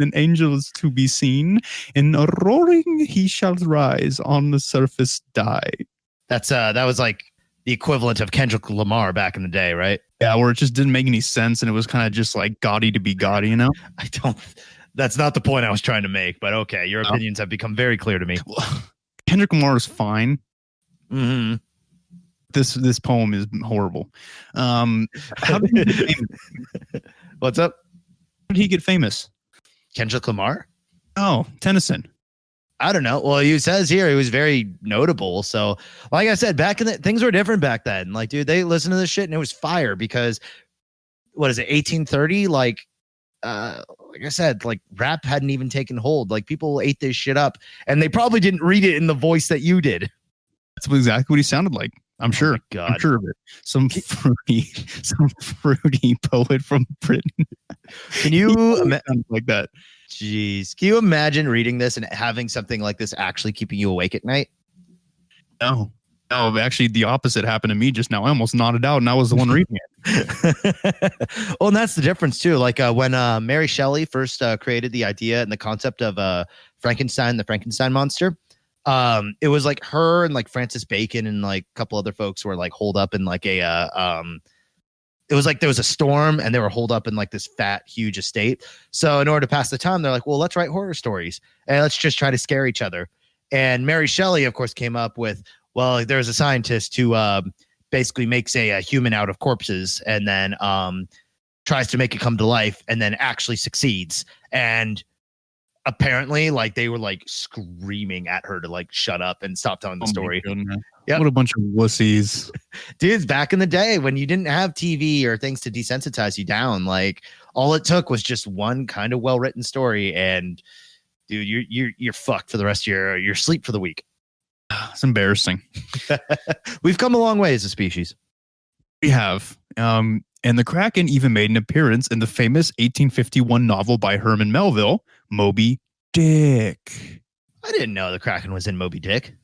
and angels to be seen, in a roaring he shall rise, on the surface die. That was like the equivalent of Kendrick Lamar back in the day, right? Yeah, where it just didn't make any sense, and it was kind of just like gaudy to be gaudy, you know? That's not the point I was trying to make, but okay, your opinions have become very clear to me. Kendrick Lamar is fine. Mm-hmm. This poem is horrible. How did he get famous? What's up? How did he get famous? Kendrick Lamar? Oh, Tennyson. I don't know. Well, he says here he was very notable. So, like I said, back in things were different back then. Like, dude, they listened to this shit and it was fire because what is it, 1830? Like I said, like rap hadn't even taken hold. Like people ate this shit up, and they probably didn't read it in the voice that you did. That's exactly what he sounded like. I'm sure. God. I'm sure of it. Some fruity poet from Britain. Can you like that? Jeez. Can you imagine reading this and having something like this actually keeping you awake at night? No, actually the opposite happened to me just now. I almost nodded out and I was the one reading it. Well, and that's the difference too. Like when Mary Shelley first created the idea and the concept of Frankenstein, the Frankenstein monster, it was like her and like Francis Bacon and like a couple other folks were like holed up in like it was like there was a storm and they were holed up in like this fat, huge estate. So in order to pass the time, they're like, well, let's write horror stories and let's just try to scare each other. And Mary Shelley, of course, came up with, well, there's a scientist who basically makes a human out of corpses and then tries to make it come to life and then actually succeeds. And apparently, like they were like screaming at her to like shut up and stop telling the story. Yep. What a bunch of wussies. Dudes, back in the day when you didn't have TV or things to desensitize you down, like all it took was just one kind of well-written story, and dude, you're fucked for the rest of your sleep for the week. It's embarrassing. We've come a long way as a species. We have. And the Kraken even made an appearance in the famous 1851 novel by Herman Melville, Moby Dick. I didn't know the Kraken was in Moby Dick.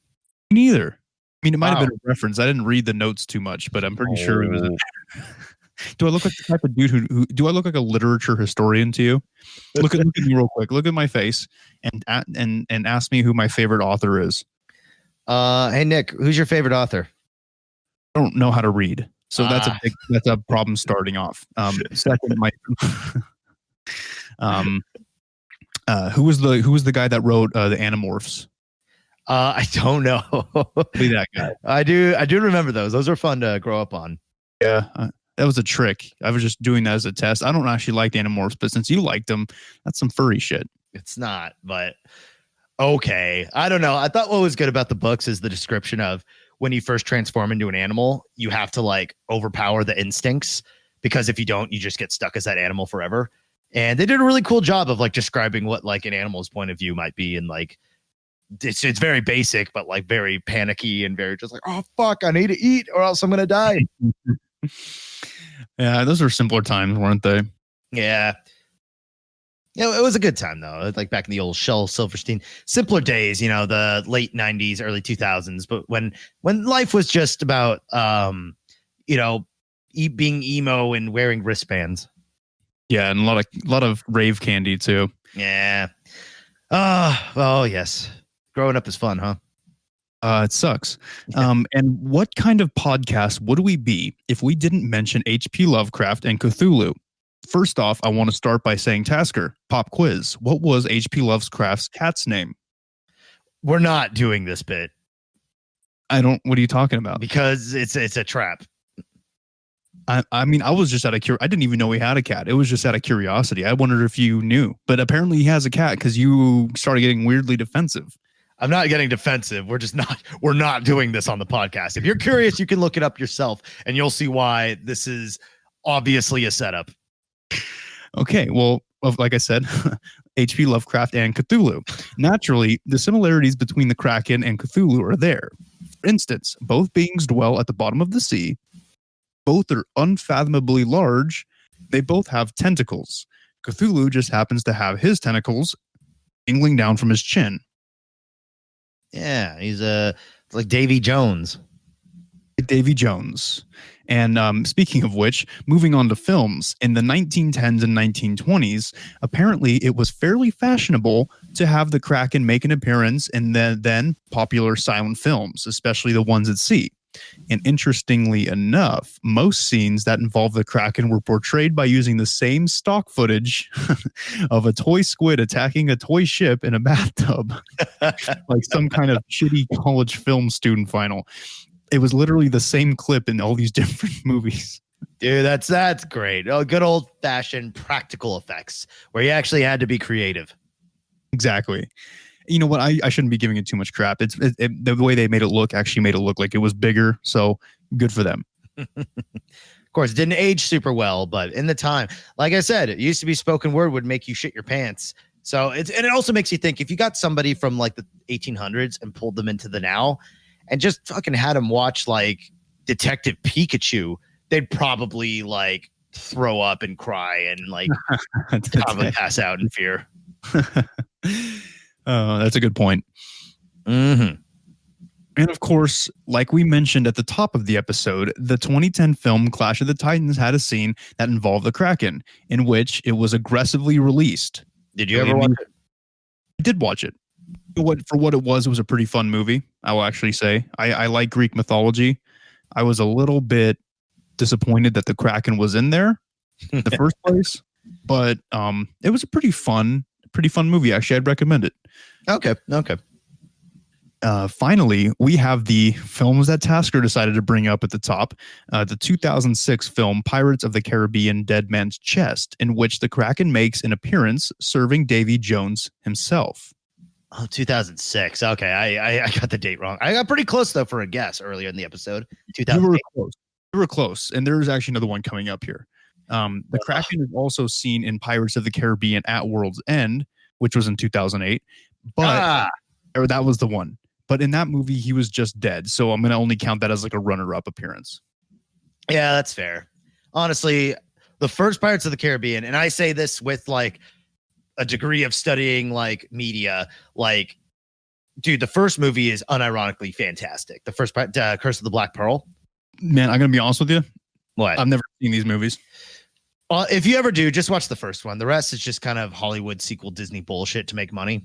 Me neither. I mean, it might have been a reference. I didn't read the notes too much, but I'm pretty sure it was. Do I look like the type of dude who do I look like a literature historian to you? Look at me real quick. Look at my face and ask me who my favorite author is. Hey Nick, who's your favorite author? I don't know how to read, so that's a problem starting off. Second, who was the guy that wrote the Animorphs? I don't know. Be that guy. I do remember those. Those are fun to grow up on. Yeah, that was a trick. I was just doing that as a test. I don't actually like the Animorphs, but since you liked them, that's some furry shit. It's not, but okay. I don't know. I thought what was good about the books is the description of when you first transform into an animal, you have to like overpower the instincts, because if you don't, you just get stuck as that animal forever. And they did a really cool job of like describing what like an animal's point of view might be, and like it's very basic, but like very panicky and very just like, oh fuck, I need to eat or else I'm gonna die. Yeah, those were simpler times, weren't they? Yeah. Yeah, it was a good time though. Like back in the old Shel Silverstein, simpler days, you know, the late 90s, early 2000s, but when life was just about being emo and wearing wristbands. Yeah, and a lot of rave candy too. Yeah. Oh yes. Growing up is fun, huh? It sucks. And what kind of podcast would we be if we didn't mention H.P. Lovecraft and Cthulhu? First off, I want to start by saying, Tasker, pop quiz. What was H.P. Lovecraft's cat's name? We're not doing this bit What are you talking about? because it's a trap. I mean, I was just I didn't even know he had a cat. It was just out of curiosity. I wondered if you knew, but apparently he has a cat because you started getting weirdly defensive. I'm not getting defensive. We're not doing this on the podcast. If you're curious, you can look it up yourself and you'll see why this is obviously a setup. Okay, well, like I said, H.P. Lovecraft and Cthulhu. Naturally, the similarities between the Kraken and Cthulhu are there. For instance, both beings dwell at the bottom of the sea. Both are unfathomably large. They both have tentacles. Cthulhu just happens to have his tentacles dangling down from his chin. Yeah, he's like Davy Jones. Davy Jones. And speaking of which, moving on to films, in the 1910s and 1920s, apparently it was fairly fashionable to have the Kraken make an appearance in the then popular silent films, especially the ones at sea. And interestingly enough, most scenes that involve the Kraken were portrayed by using the same stock footage of a toy squid attacking a toy ship in a bathtub, like some kind of shitty college film student final. It was literally the same clip in all these different movies. Dude, that's great. Oh, good old fashioned practical effects where you actually had to be creative. Exactly. You know what? I shouldn't be giving it too much crap. The way they made it look actually made it look like it was bigger. So good for them. Of course, it didn't age super well, but in the time, like I said, it used to be spoken word would make you shit your pants. So and it also makes you think if you got somebody from like the 1800s and pulled them into the now and just fucking had them watch like Detective Pikachu, they'd probably like throw up and cry and like probably pass out in fear. That's a good point. Mm-hmm. And of course, like we mentioned at the top of the episode, the 2010 film Clash of the Titans had a scene that involved the Kraken, in which it was aggressively released. Did you ever watch it? I did watch it. For what it was a pretty fun movie, I will actually say. I like Greek mythology. I was a little bit disappointed that the Kraken was in there in the first place, but it was a pretty fun movie. Actually, I'd recommend it. Okay. Finally, we have the films that Tasker decided to bring up at the top. The 2006 film Pirates of the Caribbean: Dead Man's Chest, in which the Kraken makes an appearance serving Davy Jones himself. Oh, 2006. Okay, I got the date wrong. I got pretty close though for a guess earlier in the episode. 2008. You were close, and there's actually another one coming up here. The Kraken is also seen in Pirates of the Caribbean: At World's End, which was in 2008, but that was the one. But in that movie, he was just dead, so I'm going to only count that as like a runner-up appearance. Yeah, that's fair. Honestly, the first Pirates of the Caribbean, and I say this with like a degree of studying like media, like, dude, the first movie is unironically fantastic. The first part, Curse of the Black Pearl. Man, I'm going to be honest with you. What? I've never seen these movies. If you ever do, just watch the first one. The rest is just kind of Hollywood sequel Disney bullshit to make money.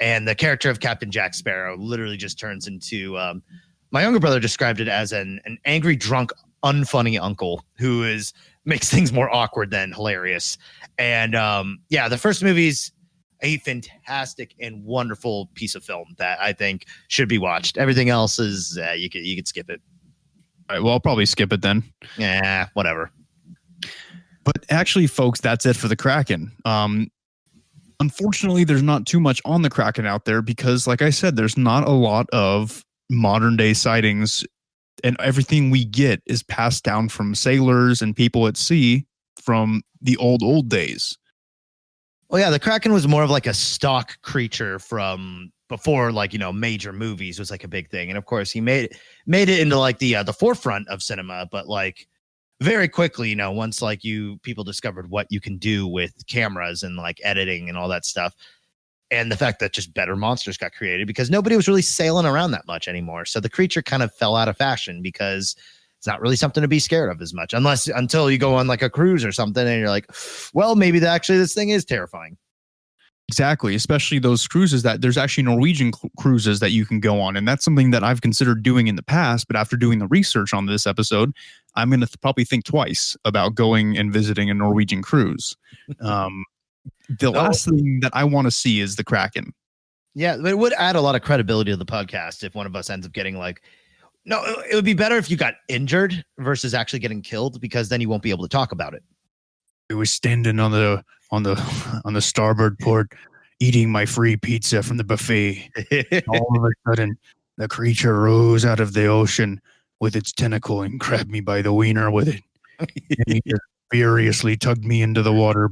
And the character of Captain Jack Sparrow literally just turns into, my younger brother described it as an angry, drunk, unfunny uncle who makes things more awkward than hilarious. And the first movie's a fantastic and wonderful piece of film that I think should be watched. Everything else is you could skip it. All right, well, I'll probably skip it then. Yeah, whatever. But actually, folks, that's it for the Kraken. Unfortunately, there's not too much on the Kraken out there because, like I said, there's not a lot of modern day sightings, and everything we get is passed down from sailors and people at sea from the old days. Well, yeah, the Kraken was more of like a stock creature from before, like, major movies was like a big thing. And of course, he made it into like the forefront of cinema, but like very quickly, once like people discovered what you can do with cameras and like editing and all that stuff. And the fact that just better monsters got created because nobody was really sailing around that much anymore. So the creature kind of fell out of fashion because it's not really something to be scared of as much, until you go on like a cruise or something, and you're like, well, maybe this thing is terrifying. Exactly, especially those cruises that there's actually Norwegian cruises that you can go on. And that's something that I've considered doing in the past. But after doing the research on this episode, I'm going to probably think twice about going and visiting a Norwegian cruise. The last thing that I want to see is the Kraken. Yeah, it would add a lot of credibility to the podcast if one of us ends up getting like, no, it would be better if you got injured versus actually getting killed, because then you won't be able to talk about it. I was standing on the starboard port, eating my free pizza from the buffet. All of a sudden, the creature rose out of the ocean with its tentacle and grabbed me by the wiener with it. And he just furiously tugged me into the water,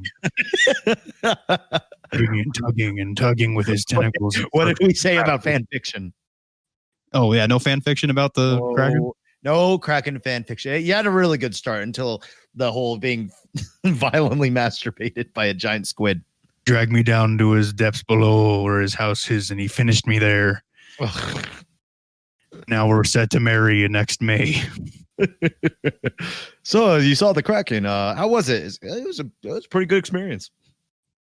tugging and tugging with his tentacles. What did we say about fan fiction? Oh yeah, no fan fiction about the Kraken. No Kraken fan fiction. You had a really good start until the whole being violently masturbated by a giant squid. Dragged me down to his depths below where his house is, and he finished me there. Now we're set to marry next May. So you saw the Kraken. How was it? It was a pretty good experience.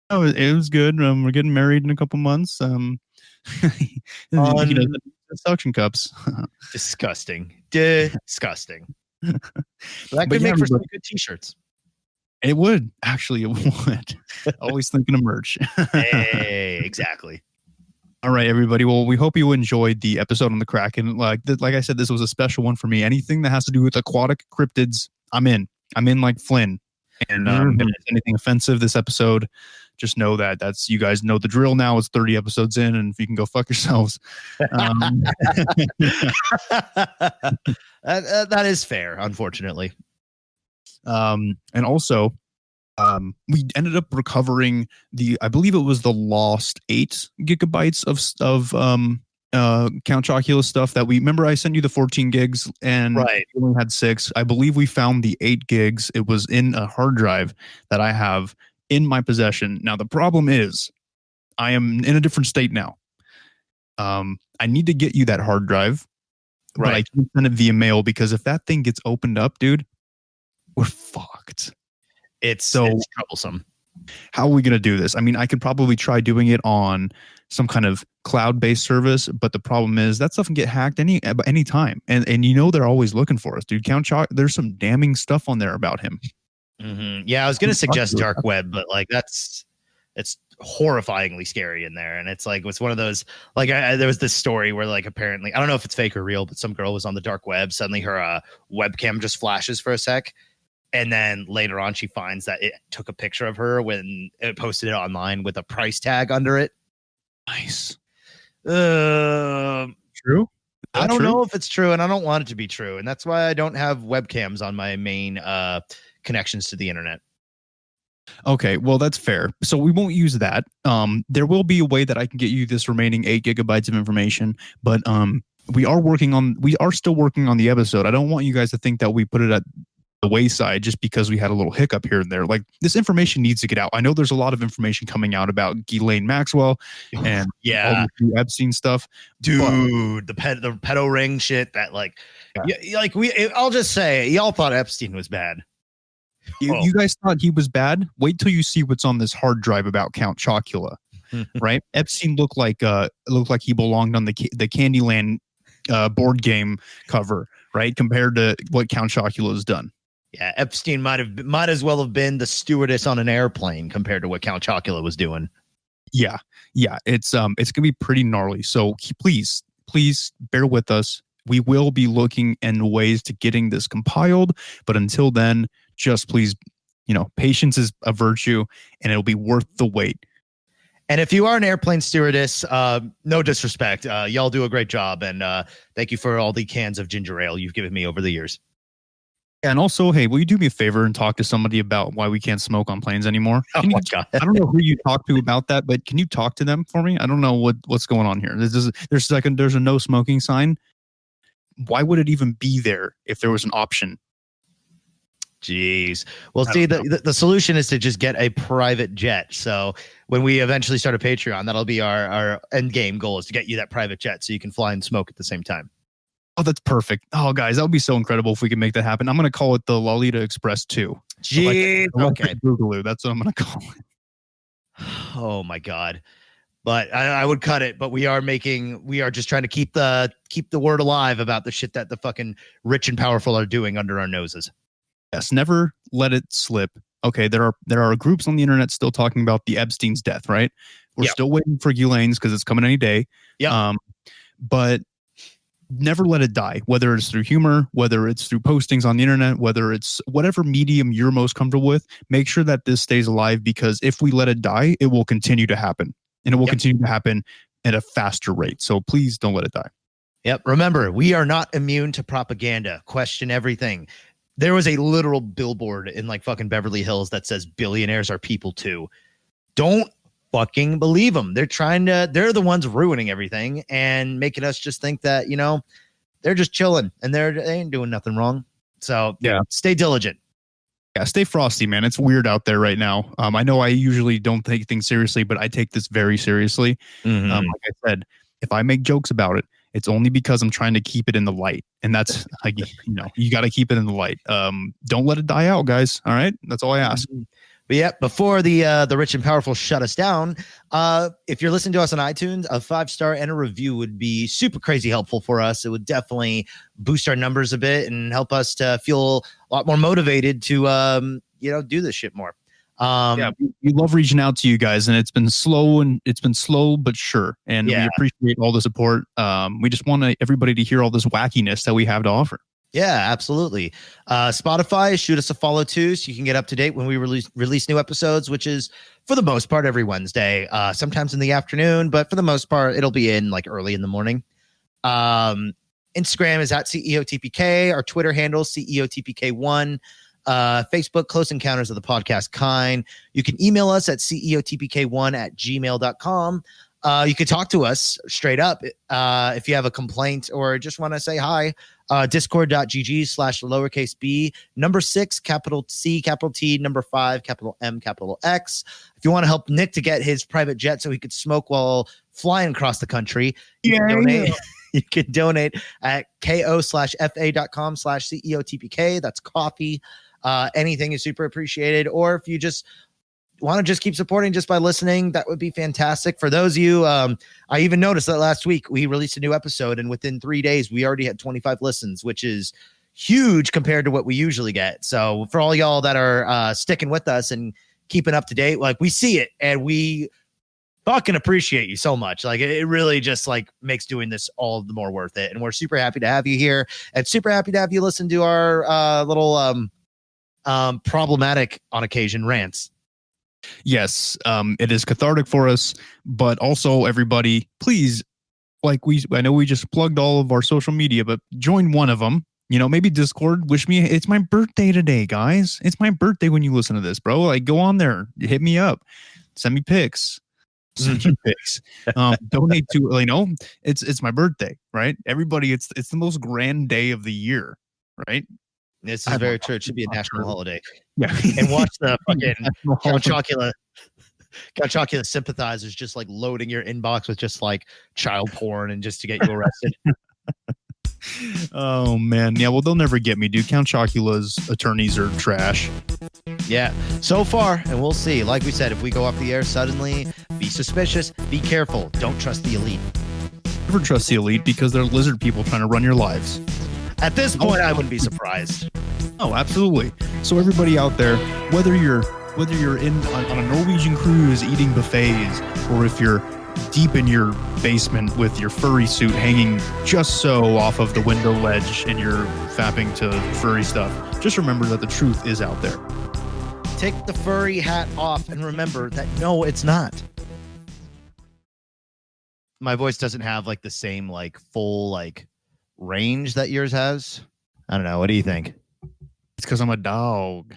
Oh, it was good. We're getting married in a couple months. Suction cups. Disgusting. That could make for some good t-shirts. It would. Actually, it would. Always thinking of merch. Hey, exactly. All right, everybody. Well, we hope you enjoyed the episode on the Kraken. Like I said, this was a special one for me. Anything that has to do with aquatic cryptids, I'm in. I'm in like Flynn. And if there's anything offensive this episode, just know that's you guys know the drill now. It's 30 episodes in, and if you can go fuck yourselves. That is fair, unfortunately. And also, we ended up recovering I believe it was the lost 8 gigabytes of Count Chocula stuff that remember I sent you the 14 gigs and right. We only had 6. I believe we found the 8 gigs. It was in a hard drive that I have in my possession. Now, the problem is I am in a different state now. I need to get you that hard drive, right? But I can't send it via mail because if that thing gets opened up, dude, we're fucked. It's troublesome. How are we going to do this? I mean, I could probably try doing it on some kind of cloud-based service, but the problem is that stuff can get hacked any time. And they're always looking for us, dude. There's some damning stuff on there about him. Mm-hmm. Yeah, I was going to suggest dark web, but like it's horrifyingly scary in there. And it's like, it's one of those, like there was this story where like, apparently, I don't know if it's fake or real, but some girl was on the dark web. Suddenly her webcam just flashes for a sec. And then later on, she finds that it took a picture of her when it posted it online with a price tag under it. Nice. True? I don't know if it's true, and I don't want it to be true. And that's why I don't have webcams on my main connections to the internet. Okay, well, that's fair. So we won't use that. There will be a way that I can get you this remaining 8 gigabytes of information, but we are still working on the episode. I don't want you guys to think that we put it at the wayside just because we had a little hiccup here and there. Like, this information needs to get out. I know there's a lot of information coming out about Ghislaine Maxwell and all the Epstein stuff, dude. The pedo ring shit. That I'll just say, y'all thought Epstein was bad. You guys thought he was bad? Wait till you see what's on this hard drive about Count Chocula. Right? Epstein looked like he belonged on the Candyland board game cover, right? Compared to what Count Chocula has done. Yeah, Epstein might as well have been the stewardess on an airplane compared to what Count Chocula was doing. Yeah, it's gonna be pretty gnarly. So please bear with us. We will be looking in ways to getting this compiled, but until then, just please, patience is a virtue, and it'll be worth the wait. And if you are an airplane stewardess, no disrespect, y'all do a great job, and thank you for all the cans of ginger ale you've given me over the years. And also, hey, will you do me a favor and talk to somebody about why we can't smoke on planes anymore? My God. I don't know who you talk to about that, but can you talk to them for me? I don't know what's going on here. There's a no smoking sign. Why would it even be there if there was an option? Jeez. Well, see, the solution is to just get a private jet. So when we eventually start a Patreon, that'll be our end game goal, is to get you that private jet so you can fly and smoke at the same time. Oh, that's perfect. Oh, guys, that would be so incredible if we could make that happen. I'm going to call it the Lolita Express 2. Jeez. Okay. Boogaloo. That's what I'm going to call it. Oh my God. But I would cut it. But we are just trying to keep the word alive about the shit that the fucking rich and powerful are doing under our noses. Yes, never let it slip. Okay, there are groups on the internet still talking about the Epstein's death, right? We're still waiting for Ghislaine's because it's coming any day. Yeah. But never let it die, whether it's through humor, whether it's through postings on the internet, whether it's whatever medium you're most comfortable with. Make sure that this stays alive, because if we let it die, it will continue to happen, and it will continue to happen at a faster rate. So please don't let it die. Yep. Remember, we are not immune to propaganda. Question everything. There was a literal billboard in like fucking Beverly Hills that says billionaires are people too. Don't fucking believe them. They're the ones ruining everything and making us just think that, they're just chilling and they ain't doing nothing wrong. So stay diligent. Yeah, stay frosty, man. It's weird out there right now. I know I usually don't take things seriously, but I take this very seriously. Mm-hmm. Like I said, if I make jokes about it, it's only because I'm trying to keep it in the light. And that's like, you got to keep it in the light. Don't let it die out, guys. All right. That's all I ask. But yeah, before the rich and powerful shut us down, if you're listening to us on iTunes, a 5-star and a review would be super crazy helpful for us. It would definitely boost our numbers a bit and help us to feel a lot more motivated to, do this shit more. We love reaching out to you guys, and it's been slow but sure. And we appreciate all the support. We just want everybody to hear all this wackiness that we have to offer. Yeah, absolutely. Spotify, shoot us a follow too, so you can get up to date when we release new episodes, which is for the most part every Wednesday, sometimes in the afternoon, but for the most part, it'll be in like early in the morning. Instagram is at CEOTPK. Our Twitter handle, CEOTPK1. Facebook, Close Encounters of the Podcast Kind. You can email us at ceotpk1@gmail.com. You can talk to us straight up if you have a complaint or just want to say hi. Discord.gg/lowercase b, number 6, capital C, capital T, number 5, capital M, capital X. If you want to help Nick to get his private jet so he could smoke while flying across the country, you can donate. You can donate at ko/fa.com/CEOTPK. That's coffee. Anything is super appreciated. Or if you just want to just keep supporting just by listening, that would be fantastic. For those of you, I even noticed that last week we released a new episode, and within 3 days we already had 25 listens, which is huge compared to what we usually get. So for all y'all that are sticking with us and keeping up to date, like, we see it and we fucking appreciate you so much. Like, it really just like makes doing this all the more worth it. And we're super happy to have you here, and super happy to have you listen to our little problematic on occasion rants. Yes, it is cathartic for us, but also everybody, please, I know we just plugged all of our social media, but join one of them. Maybe Discord. Wish me. It's my birthday today, guys. It's my birthday when you listen to this, bro. Like, go on there, hit me up, send me pics. Send you pics. Donate to. It's my birthday, right? Everybody, it's the most grand day of the year, right? This is very true. It should be a national holiday. Yeah. And watch the fucking Count Chocula sympathizers just like loading your inbox with just like child porn and just to get you arrested. Oh, man. Yeah, well, they'll never get me, dude. Count Chocula's attorneys are trash. Yeah, so far, and we'll see. Like we said, if we go off the air suddenly, be suspicious, be careful. Don't trust the elite. Never trust the elite, because they're lizard people trying to run your lives. At this point, I wouldn't be surprised. Oh, absolutely. So everybody out there, whether you're on a Norwegian cruise eating buffets, or if you're deep in your basement with your furry suit hanging just so off of the window ledge and you're fapping to furry stuff, just remember that the truth is out there. Take the furry hat off and remember that no, it's not. My voice doesn't have like the same like full like range that yours has. I don't know. What do you think? It's because I'm a dog.